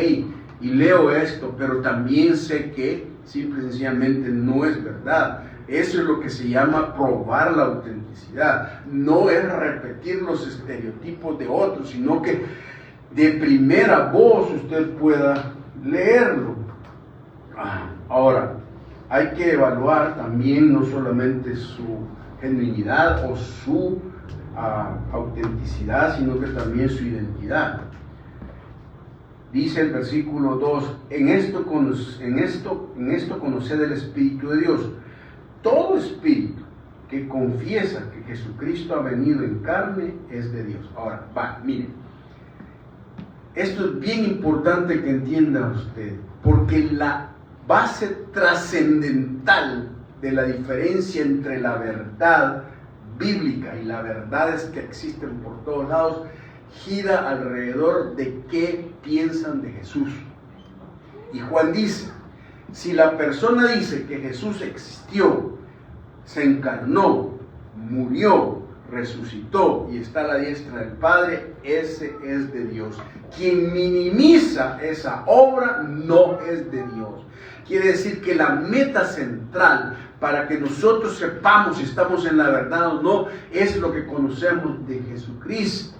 y leo esto, pero también sé que simple y sencillamente no es verdad. Eso es lo que se llama probar la autenticidad. No es repetir los estereotipos de otros, sino que de primera voz usted pueda leerlo. Ahora, hay que evaluar también no solamente su genuinidad o su autenticidad, sino que también su identidad. Dice el versículo 2, en esto conoced el Espíritu de Dios. Todo espíritu que confiesa que Jesucristo ha venido en carne es de Dios. Ahora, miren, esto es bien importante que entienda usted, porque la base trascendental de la diferencia entre la verdad bíblica y las verdades que existen por todos lados gira alrededor de qué piensan de Jesús. Y Juan dice, si la persona dice que Jesús existió, se encarnó, murió, resucitó y está a la diestra del Padre, ese es de Dios. Quien minimiza esa obra no es de Dios. Quiere decir que la meta central para que nosotros sepamos si estamos en la verdad o no es lo que conocemos de Jesucristo.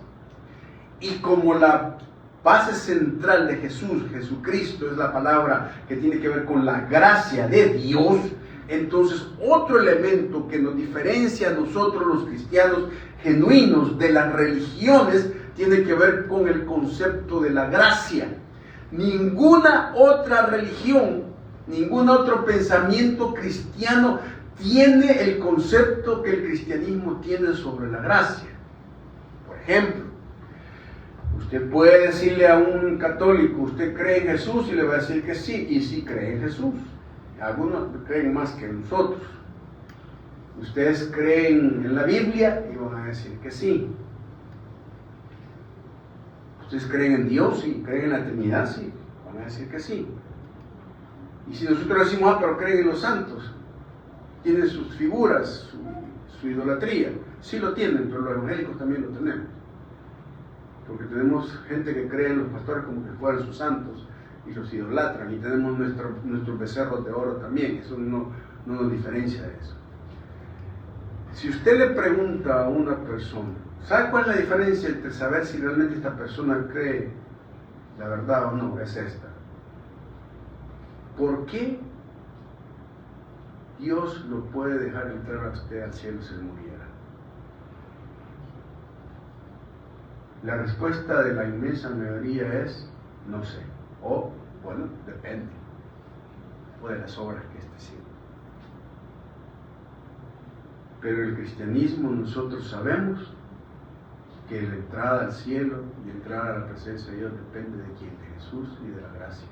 Y como la base central de Jesucristo es la palabra que tiene que ver con la gracia de Dios, entonces otro elemento que nos diferencia a nosotros los cristianos genuinos de las religiones tiene que ver con el concepto de la gracia. Ninguna otra religión, ningún otro pensamiento cristiano tiene el concepto que el cristianismo tiene sobre la gracia. Por ejemplo, Usted puede decirle a un católico, ¿usted cree en Jesús? Y le va a decir que sí, y sí cree en Jesús. Algunos creen más que nosotros. Ustedes creen en la Biblia y van a decir que sí. Ustedes creen en Dios y creen en la Trinidad, sí, van a decir que sí. Y si nosotros decimos, pero creen en los santos, tienen sus figuras, su idolatría, sí lo tienen, pero los evangélicos también lo tenemos. Porque tenemos gente que cree en los pastores como que fueran sus santos y los idolatran, y tenemos nuestros becerros de oro también. Eso no nos diferencia de eso. Si usted le pregunta a una persona, ¿sabe cuál es la diferencia entre saber si realmente esta persona cree la verdad o no? Es esta. ¿Por qué Dios lo puede dejar entrar a usted al cielo si muriera? La respuesta de la inmensa mayoría es, no sé, o, bueno, depende, o de las obras que esté haciendo. Pero el cristianismo, nosotros sabemos que la entrada al cielo y entrar a la presencia de Dios depende de quién, de Jesús y de la gracia.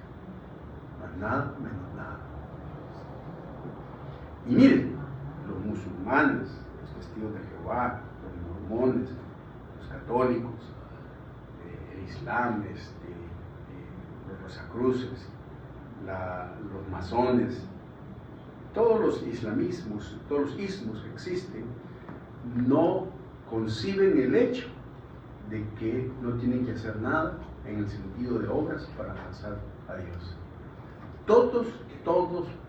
Más nada, menos nada. Y miren, los musulmanes, los testigos de Jehová, los mormones, los católicos, el Islam, los rosacruces, los masones, todos los islamismos, todos los ismos que existen, no conciben el hecho de que no tienen que hacer nada en el sentido de obras para alcanzar a Dios. Todos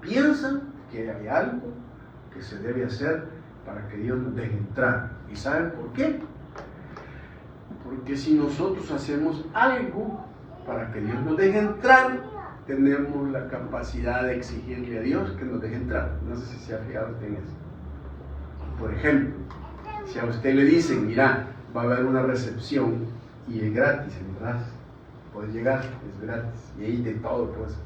piensan que hay algo que se debe hacer para que Dios nos deje entrar. ¿Y saben por qué? Porque si nosotros hacemos algo para que Dios nos deje entrar, tenemos la capacidad de exigirle a Dios que nos deje entrar. No sé si se ha fijado usted en eso. Por ejemplo, si a usted le dicen, mira, va a haber una recepción y es gratis, ¿verdad? Puedes llegar, es gratis, y ahí de todo, pues.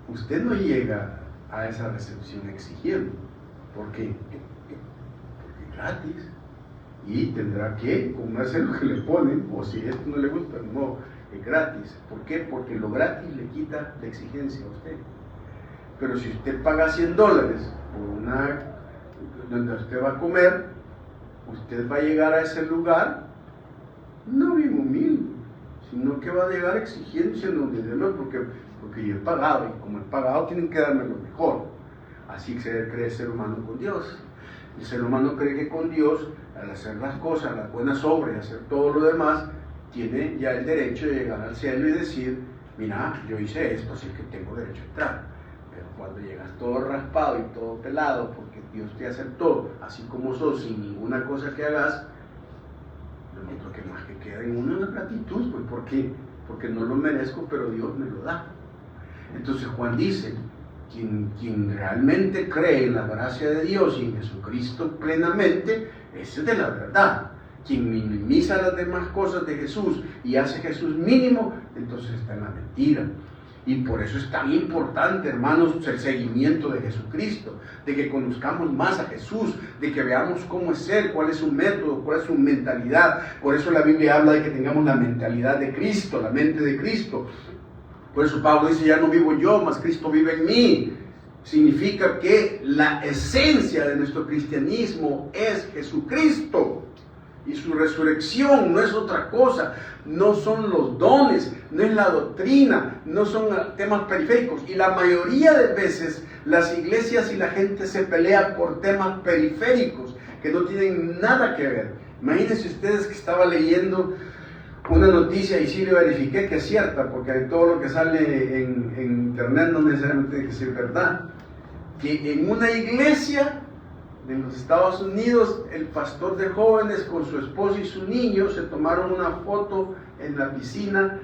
Usted no llega a esa recepción exigiendo. ¿Por qué? Porque es gratis. Y tendrá que comerse lo que le ponen, o si esto no le gusta, no, es gratis. ¿Por qué? Porque lo gratis le quita la exigencia a usted. Pero si usted paga $100 por donde usted va a comer, usted va a llegar a ese lugar no bien humilde, sino que va a llegar exigiendo, diciendo, porque yo he pagado, y como he pagado tienen que darme lo mejor. Así se cree el ser humano con Dios. El ser humano cree que con Dios, al hacer las cosas, las buenas obras y hacer todo lo demás, tiene ya el derecho de llegar al cielo y decir, mira, yo hice esto, así que tengo derecho a entrar. Pero cuando llegas todo raspado y todo pelado, porque Dios te aceptó, así como sos, sin ninguna cosa que hagas, lo único que más que queda en uno es la gratitud. Pues, ¿por qué? Porque no lo merezco, pero Dios me lo da. Entonces Juan dice, quien realmente cree en la gracia de Dios y en Jesucristo plenamente, ese es de la verdad. Quien minimiza las demás cosas de Jesús y hace Jesús mínimo, entonces está en la mentira. Y por eso es tan importante, hermanos, el seguimiento de Jesucristo, de que conozcamos más a Jesús, de que veamos cómo es Él, cuál es su método, cuál es su mentalidad. Por eso la Biblia habla de que tengamos la mentalidad de Cristo, la mente de Cristo. Por eso Pablo dice, ya no vivo yo, mas Cristo vive en mí. Significa que la esencia de nuestro cristianismo es Jesucristo. Y su resurrección no es otra cosa, no son los dones, no es la doctrina, no son temas periféricos. Y la mayoría de veces las iglesias y la gente se pelea por temas periféricos que no tienen nada que ver. Imagínense ustedes que estaba leyendo una noticia y sí le verifiqué que es cierta, porque todo lo que sale en internet no necesariamente tiene que ser verdad. Que en una iglesia de los Estados Unidos, el pastor de jóvenes con su esposa y su niño se tomaron una foto en la piscina.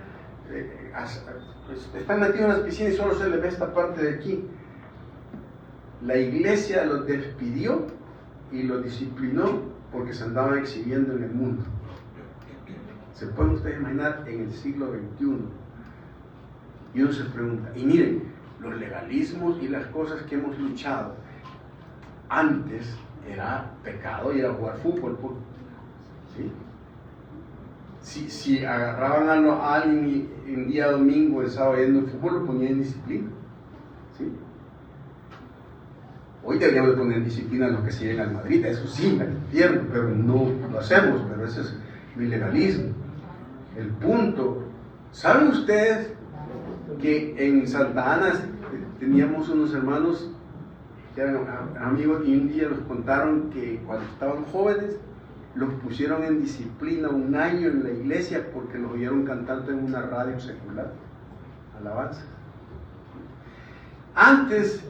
Están metidos en las piscinas y solo se les ve esta parte de aquí. La iglesia los despidió y los disciplinó porque se andaban exhibiendo en el mundo. Se pueden ustedes imaginar en el siglo XXI. Y uno se pregunta, y miren, los legalismos y las cosas que hemos luchado, antes era pecado ir a jugar fútbol, ¿sí? si agarraban a alguien en día domingo, el sábado yendo al fútbol, lo ponían en disciplina. ¿Sí? Hoy deberíamos poner en disciplina a los que siguen al Madrid, eso sí, me entiendo, pero no lo hacemos, pero ese es mi legalismo. El punto, ¿saben ustedes que en Santa Ana teníamos unos hermanos que eran amigos y un día nos contaron que cuando estaban jóvenes los pusieron en disciplina 1 año en la iglesia porque los oyeron cantando en una radio secular, alabanza? Antes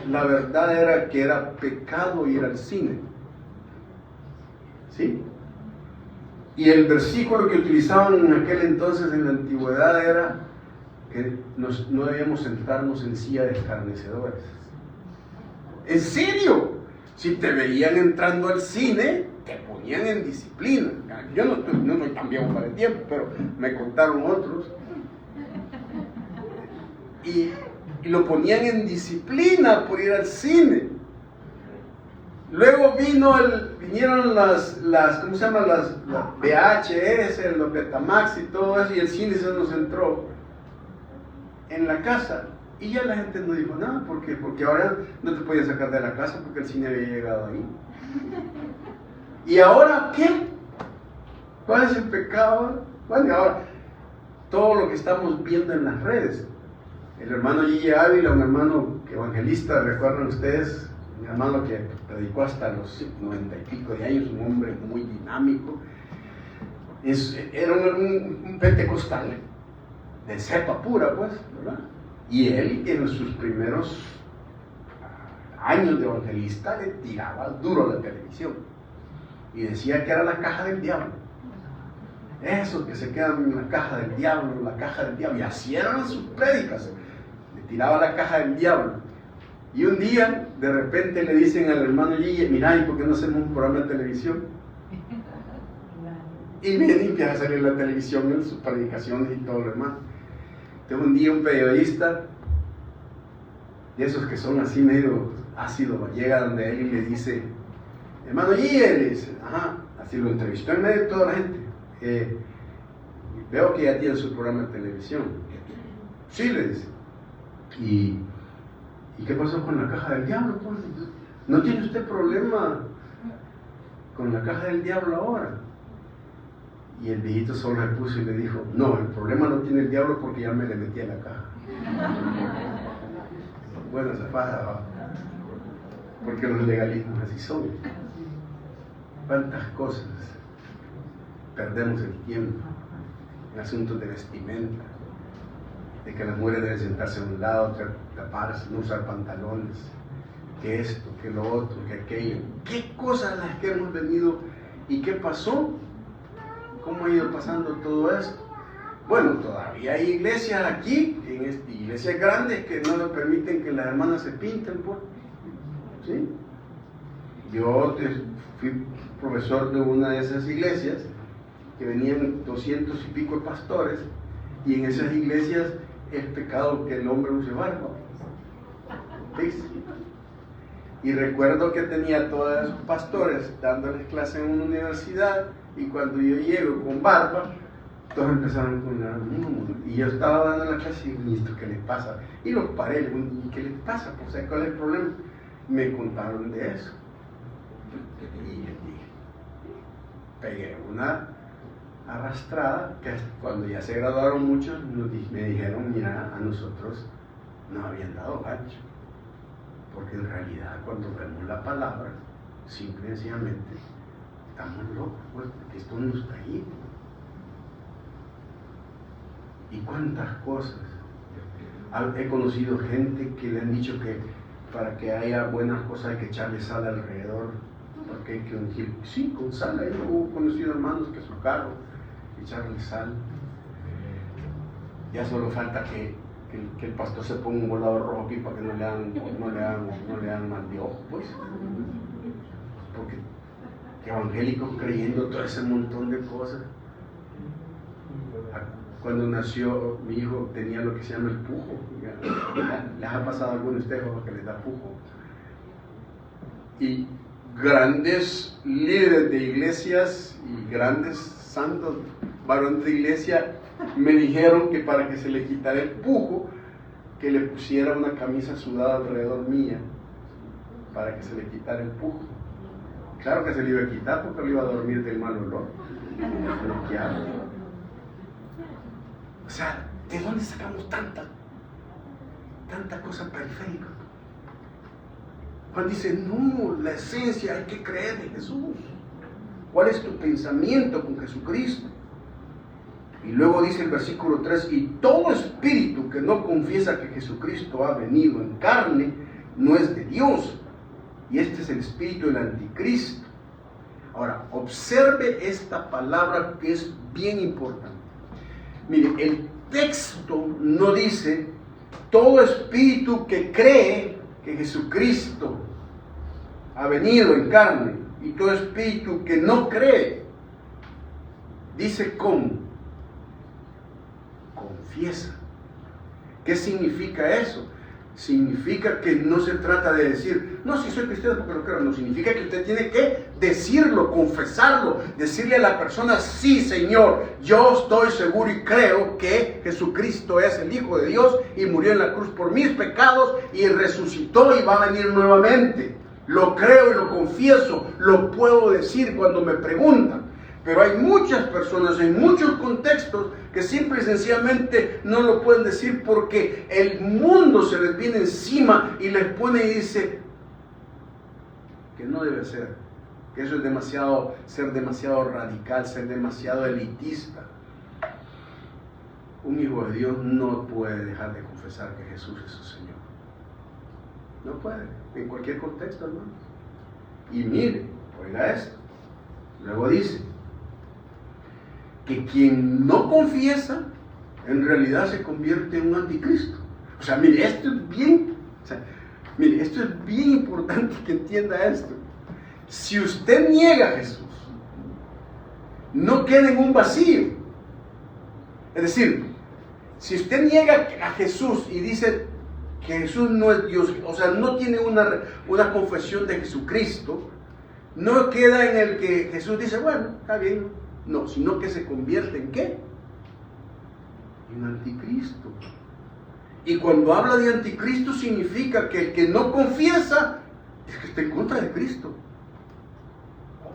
la verdad era que era pecado ir al cine, ¿sí? Y el versículo que utilizaban en aquel entonces en la antigüedad era que no debíamos sentarnos en silla de escarnecedores. ¿En serio? Si te veían entrando al cine, te ponían en disciplina. Yo no soy tan viejo para el tiempo, pero me contaron otros. Y lo ponían en disciplina por ir al cine. Luego vinieron las ¿cómo se llama? Las VHS, los Betamax y todo eso, y el cine se nos entró en la casa. Y ya la gente no dijo nada, porque ahora no te podían sacar de la casa porque el cine había llegado ahí. ¿Y ahora qué? ¿Cuál es el pecado? Bueno, y ahora todo lo que estamos viendo en las redes. El hermano Gigi Ávila, un hermano evangelista, ¿recuerdan ustedes? Mi hermano que predicó hasta los 90 y pico de años, un hombre muy dinámico. Era un pentecostal de cepa pura, pues, ¿verdad? Y él en sus primeros años de evangelista le tiraba duro a la televisión y decía que era la caja del diablo. Esos que se quedan en la caja del diablo, y así eran sus prédicas. Le tiraba la caja del diablo. Y un día, de repente le dicen al hermano Gigi, mira, ¿y por qué no hacemos un programa de televisión? Y viene y empieza a salir en la televisión en sus predicaciones y todo lo demás. Entonces un día un periodista, de esos que son así medio ácidos, llega donde él y le dice, hermano Gigi, le dice, ajá, así lo entrevistó en medio de toda la gente. Veo que ya tiene su programa de televisión. Sí, le dice. ¿Y qué pasó con la caja del diablo? Pues? ¿No tiene usted problema con la caja del diablo ahora? Y el viejito solo se puso y le dijo, no, el problema no tiene el diablo porque ya me le metí a la caja. Bueno, esa pasa, porque los legalismos así son. ¿Cuántas cosas perdemos el tiempo en asuntos de vestimenta? De que las mujeres deben sentarse a un lado, taparse, no usar pantalones, que esto, que lo otro, que aquello. ¿Qué cosas las que hemos venido y qué pasó? ¿Cómo ha ido pasando todo esto? Bueno, todavía hay iglesias aquí, iglesias grandes, que no le permiten que las hermanas se pinten, pues. ¿Sí? Yo fui profesor de una de esas iglesias, que venían 200 y pico de pastores, y en esas iglesias es pecado que el hombre use barba. ¿Sí? Y recuerdo que tenía todos esos pastores dándoles clase en una universidad, y cuando yo llego con barba, todos empezaron con la y yo estaba dando la clase y digo, ministro, ¿qué les pasa? Y los paré, le digo, ¿y qué les pasa? O sea, ¿cuál es el problema? Me contaron de eso. Y pegué una arrastrada, que cuando ya se graduaron muchos, me dijeron, mira, a nosotros nos habían dado gancho. Porque en realidad, cuando vemos la palabra, simple y sencillamente, estamos locos, pues, porque esto no está ahí. ¿Y cuántas cosas? He conocido gente que le han dicho que para que haya buenas cosas hay que echarle sal alrededor, porque hay que ungir. Sí, con sal. He conocido hermanos que su carro, echarle sal. Ya solo falta que el pastor se ponga un volador rojo aquí para que no le hagan mal de ojo, pues. Porque evangélicos creyendo todo ese montón de cosas. Cuando nació mi hijo tenía lo que se llama el pujo. ¿Les ha pasado a alguno de ustedes que les da pujo? Y grandes líderes de iglesias y grandes santos varones de iglesia me dijeron que para que se le quitara el pujo, que le pusiera una camisa sudada alrededor mía, para que se le quitara el pujo. Claro que se le iba a quitar porque le iba a dormir del mal olor. O sea, ¿de dónde sacamos tanta cosa periférica? Juan dice, no, la esencia hay que creer en Jesús. ¿Cuál es tu pensamiento con Jesucristo? Y luego dice el versículo 3, y todo espíritu que no confiesa que Jesucristo ha venido en carne, no es de Dios. Y este es el espíritu del anticristo. Ahora, observe esta palabra que es bien importante. Mire, el texto no dice, todo espíritu que cree que Jesucristo ha venido en carne, y todo espíritu que no cree. Dice cómo. Confiesa. ¿Qué significa eso? Significa que no se trata de decir, no, si soy cristiano porque lo creo. No, significa que usted tiene que decirlo, confesarlo, decirle a la persona, sí, Señor, yo estoy seguro y creo que Jesucristo es el Hijo de Dios y murió en la cruz por mis pecados y resucitó y va a venir nuevamente. Lo creo y lo confieso, lo puedo decir cuando me preguntan. Pero hay muchas personas en muchos contextos que simple y sencillamente no lo pueden decir porque el mundo se les viene encima y les pone y dice que no debe ser, que eso es ser demasiado radical, ser demasiado elitista. Un hijo de Dios no puede dejar de confesar que Jesús es su Señor. No puede, en cualquier contexto, hermanos. Y mire, oiga esto, luego dice que quien no confiesa, en realidad se convierte en un anticristo. O sea, mire, esto es bien importante que entienda esto. Si usted niega a Jesús, no queda en un vacío. Es decir, si usted niega a Jesús y dice que Jesús no es Dios, o sea, no tiene una confesión de Jesucristo, no queda en el que Jesús dice, bueno, está bien. No, sino que se convierte en ¿qué? En anticristo. Y cuando habla de anticristo significa que el que no confiesa es que está en contra de Cristo.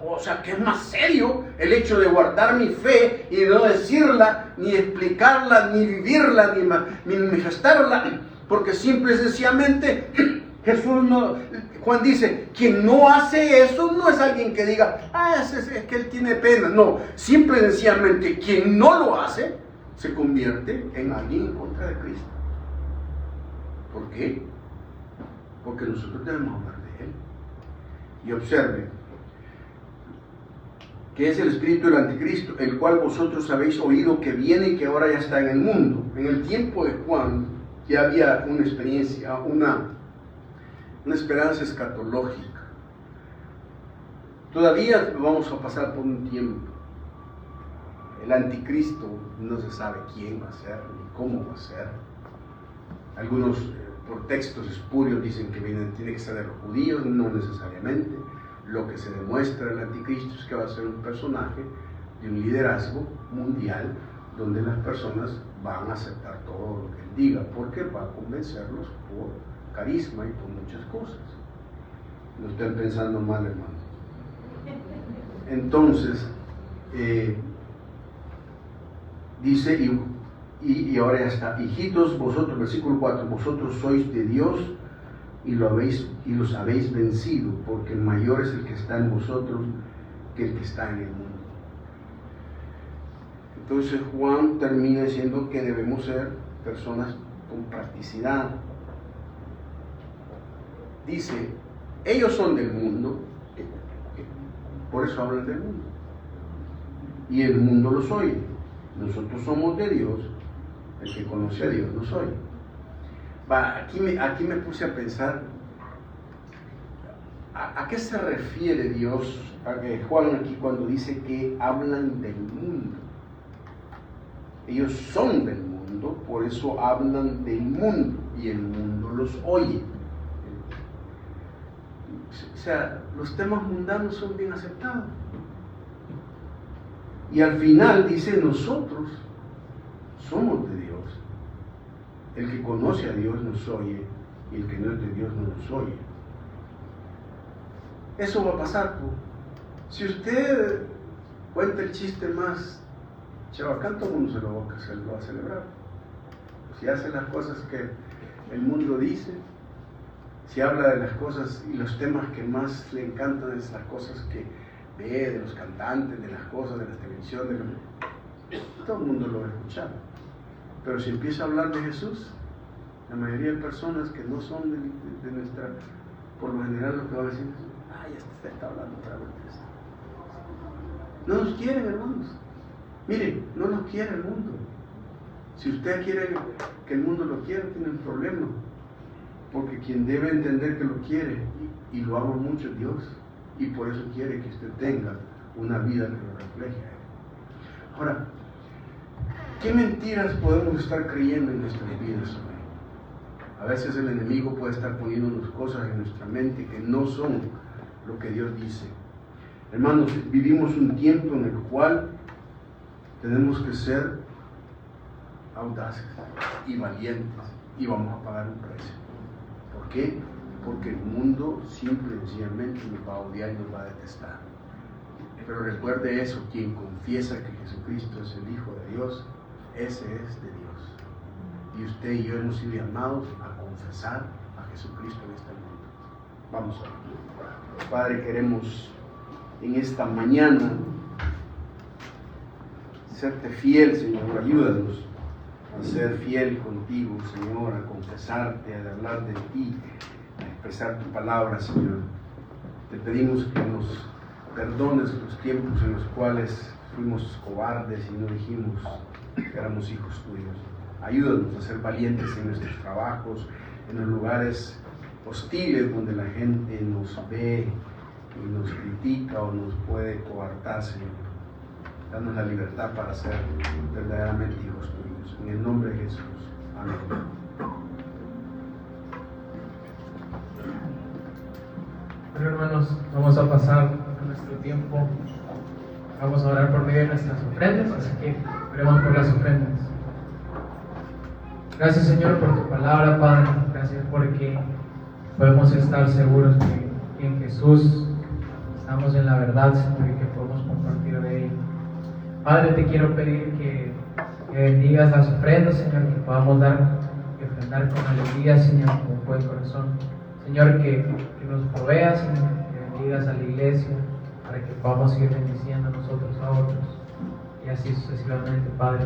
O sea, que es más serio el hecho de guardar mi fe y no decirla, ni explicarla, ni vivirla, ni manifestarla, porque simple y sencillamente Jesús no... Juan dice, quien no hace eso no es alguien que diga, es que él tiene pena. No, simple y sencillamente quien no lo hace se convierte en alguien en contra de Cristo. ¿Por qué? Porque nosotros debemos hablar de Él. Y observe, que es el espíritu del anticristo, el cual vosotros habéis oído que viene y que ahora ya está en el mundo. En el tiempo de Juan ya había una experiencia, una esperanza escatológica. Todavía vamos a pasar por un tiempo. El anticristo no se sabe quién va a ser ni cómo va a ser. Algunos por textos espurios dicen que tiene que ser de los judíos, no necesariamente. Lo que se demuestra del anticristo es que va a ser un personaje de un liderazgo mundial donde las personas van a aceptar todo lo que él diga, porque va a convencerlos por carisma y por muchas cosas. No estén pensando mal, hermano. Entonces, dice, y ahora ya está, hijitos, vosotros, versículo 4, vosotros sois de Dios y los habéis vencido, porque el mayor es el que está en vosotros que el que está en el mundo. Entonces Juan termina diciendo que debemos ser personas con practicidad. Dice, ellos son del mundo, por eso hablan del mundo, y el mundo los oye. Nosotros somos de Dios, el que conoce a Dios nos oye. Aquí me puse a pensar, ¿a qué se refiere Dios, Juan aquí cuando dice que hablan del mundo? Ellos son del mundo, por eso hablan del mundo, y el mundo los oye. sea, los temas mundanos son bien aceptados. Y al final dice, nosotros somos de Dios. El que conoce a Dios nos oye, y el que no es de Dios no nos oye. Eso va a pasar. Si usted cuenta el chiste más chabacán, todo el mundo se lo va a celebrar. Si hace las cosas que el mundo dice, si habla de las cosas y los temas que más le encantan, es las cosas que ve, de los cantantes, de las cosas, de la televisión, todo el mundo lo va a escuchar. Pero si empieza a hablar de Jesús, la mayoría de personas que no son de nuestra, por lo general lo que va a decir es, ay, este está hablando otra vez de esto. No nos quieren, hermanos. Miren, no nos quiere el mundo. Si usted quiere que el mundo lo quiera, tiene un problema. Porque quien debe entender que lo quiere y lo ama mucho es Dios. Y por eso quiere que usted tenga una vida que lo refleje a Él. Ahora, ¿qué mentiras podemos estar creyendo en nuestras vidas hoy? A veces el enemigo puede estar poniéndonos cosas en nuestra mente que no son lo que Dios dice. Hermanos, vivimos un tiempo en el cual tenemos que ser audaces y valientes y vamos a pagar un precio. ¿Por qué? Porque el mundo simple y sencillamente nos va a odiar y nos va a detestar. Pero recuerde eso, quien confiesa que Jesucristo es el Hijo de Dios, ese es de Dios. Y usted y yo hemos sido llamados a confesar a Jesucristo en este mundo. Vamos a ver. Padre, queremos en esta mañana serte fiel, Señor, ayúdanos a ser fiel contigo, Señor, a confesarte, a hablar de ti, a expresar tu palabra, Señor. Te pedimos que nos perdones los tiempos en los cuales fuimos cobardes y no dijimos que éramos hijos tuyos. Ayúdanos a ser valientes en nuestros trabajos, en los lugares hostiles donde la gente nos ve y nos critica o nos puede coartar, Señor. Danos la libertad para ser verdaderamente hijos tuyos. En el nombre de Jesús. Amén. Bueno, hermanos, vamos a pasar a nuestro tiempo. Vamos a orar por medio de nuestras ofrendas, así que oremos por las ofrendas. Gracias, Señor, por tu palabra, Padre. Gracias porque podemos estar seguros que en Jesús estamos en la verdad, Señor, y que podemos compartir de ella. Padre, te quiero pedir que bendigas las ofrendas, Señor, que podamos dar y ofrendar con alegría, Señor, con buen corazón. Señor, que nos proveas, Señor, que bendigas a la iglesia para que podamos ir bendiciendo nosotros a otros y así sucesivamente, Padre.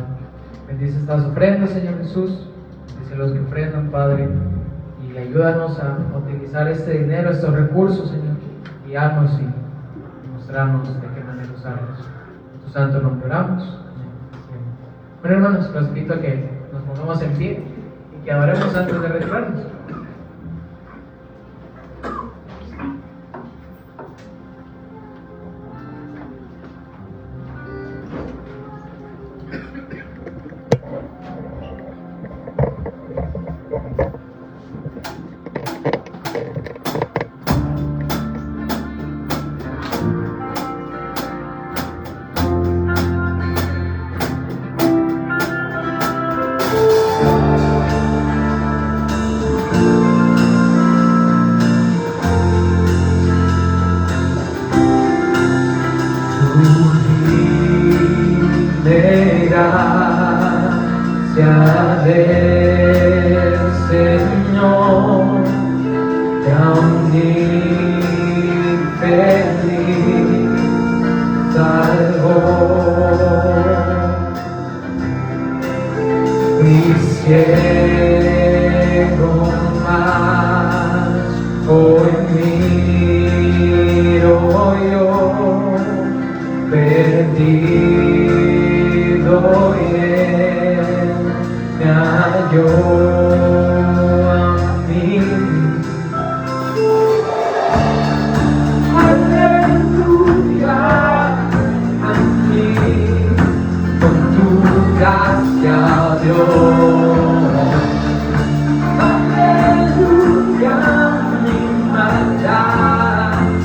Bendice estas ofrendas, Señor Jesús, bendice los que ofrendan, Padre, y ayúdanos a utilizar este dinero, estos recursos, Señor, guiarnos y mostrarnos de qué manera usarlos. En tu santo nombre oramos. Bueno, hermanos, los invito a que nos pongamos en pie y que adoremos antes de retirarnos. Aleluya, mi maldad.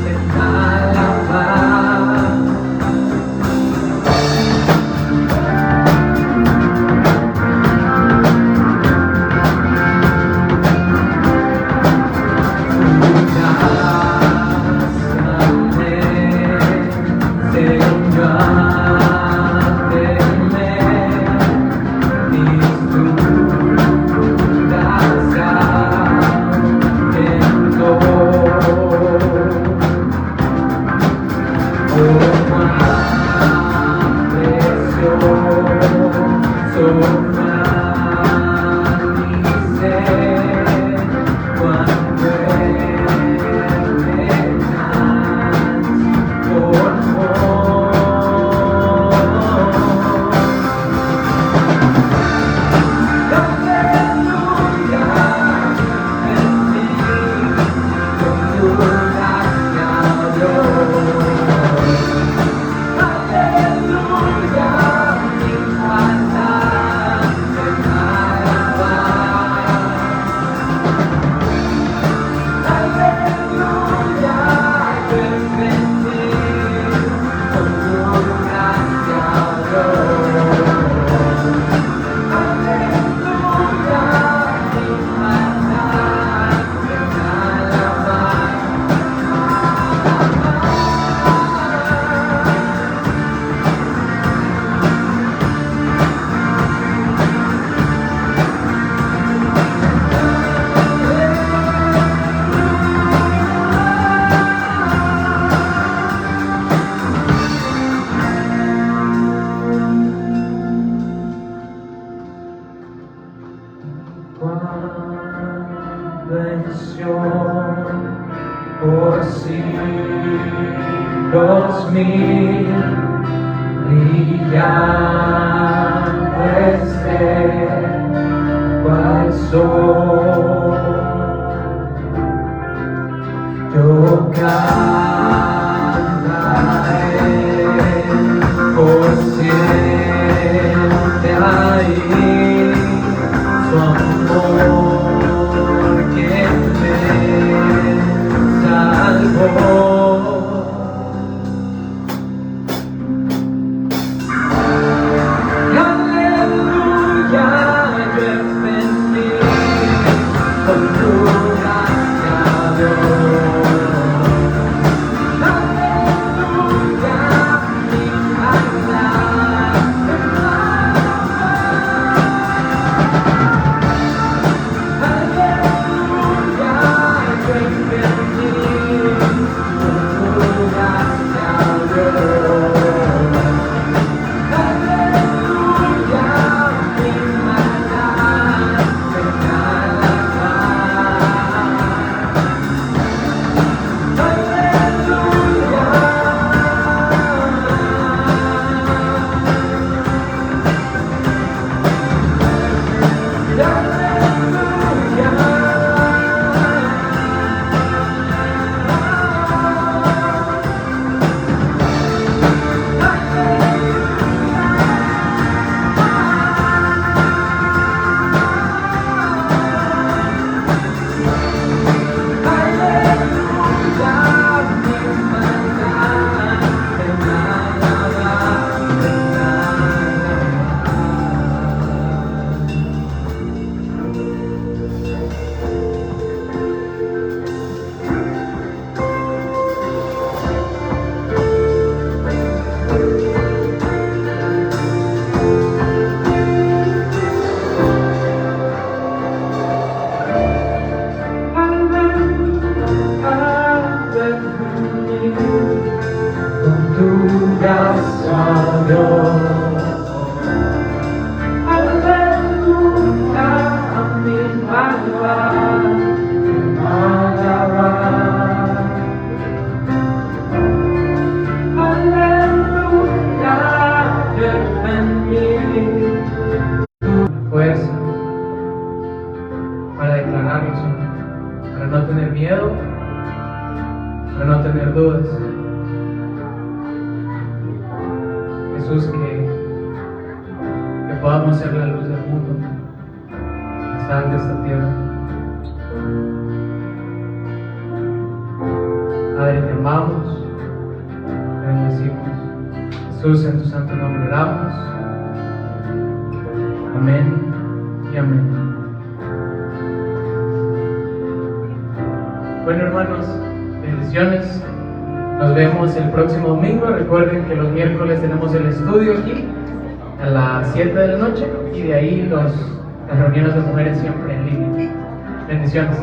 2000 brillando esté cual sol. Yo cantaré por siempre ahí su amor que me salvó. Fuerza para declararlo, Señor, para no tener miedo, para no tener dudas. Jesús, que podamos ser la luz del mundo, la sal de esta tierra. Padre, te amamos, te bendecimos. Jesús, en tu santo nombre oramos. Amén y amén. Bueno, hermanos, bendiciones. Nos vemos el próximo domingo. Recuerden que los miércoles tenemos el estudio aquí a las 7 de la noche y de ahí las reuniones de mujeres siempre en línea. Bendiciones.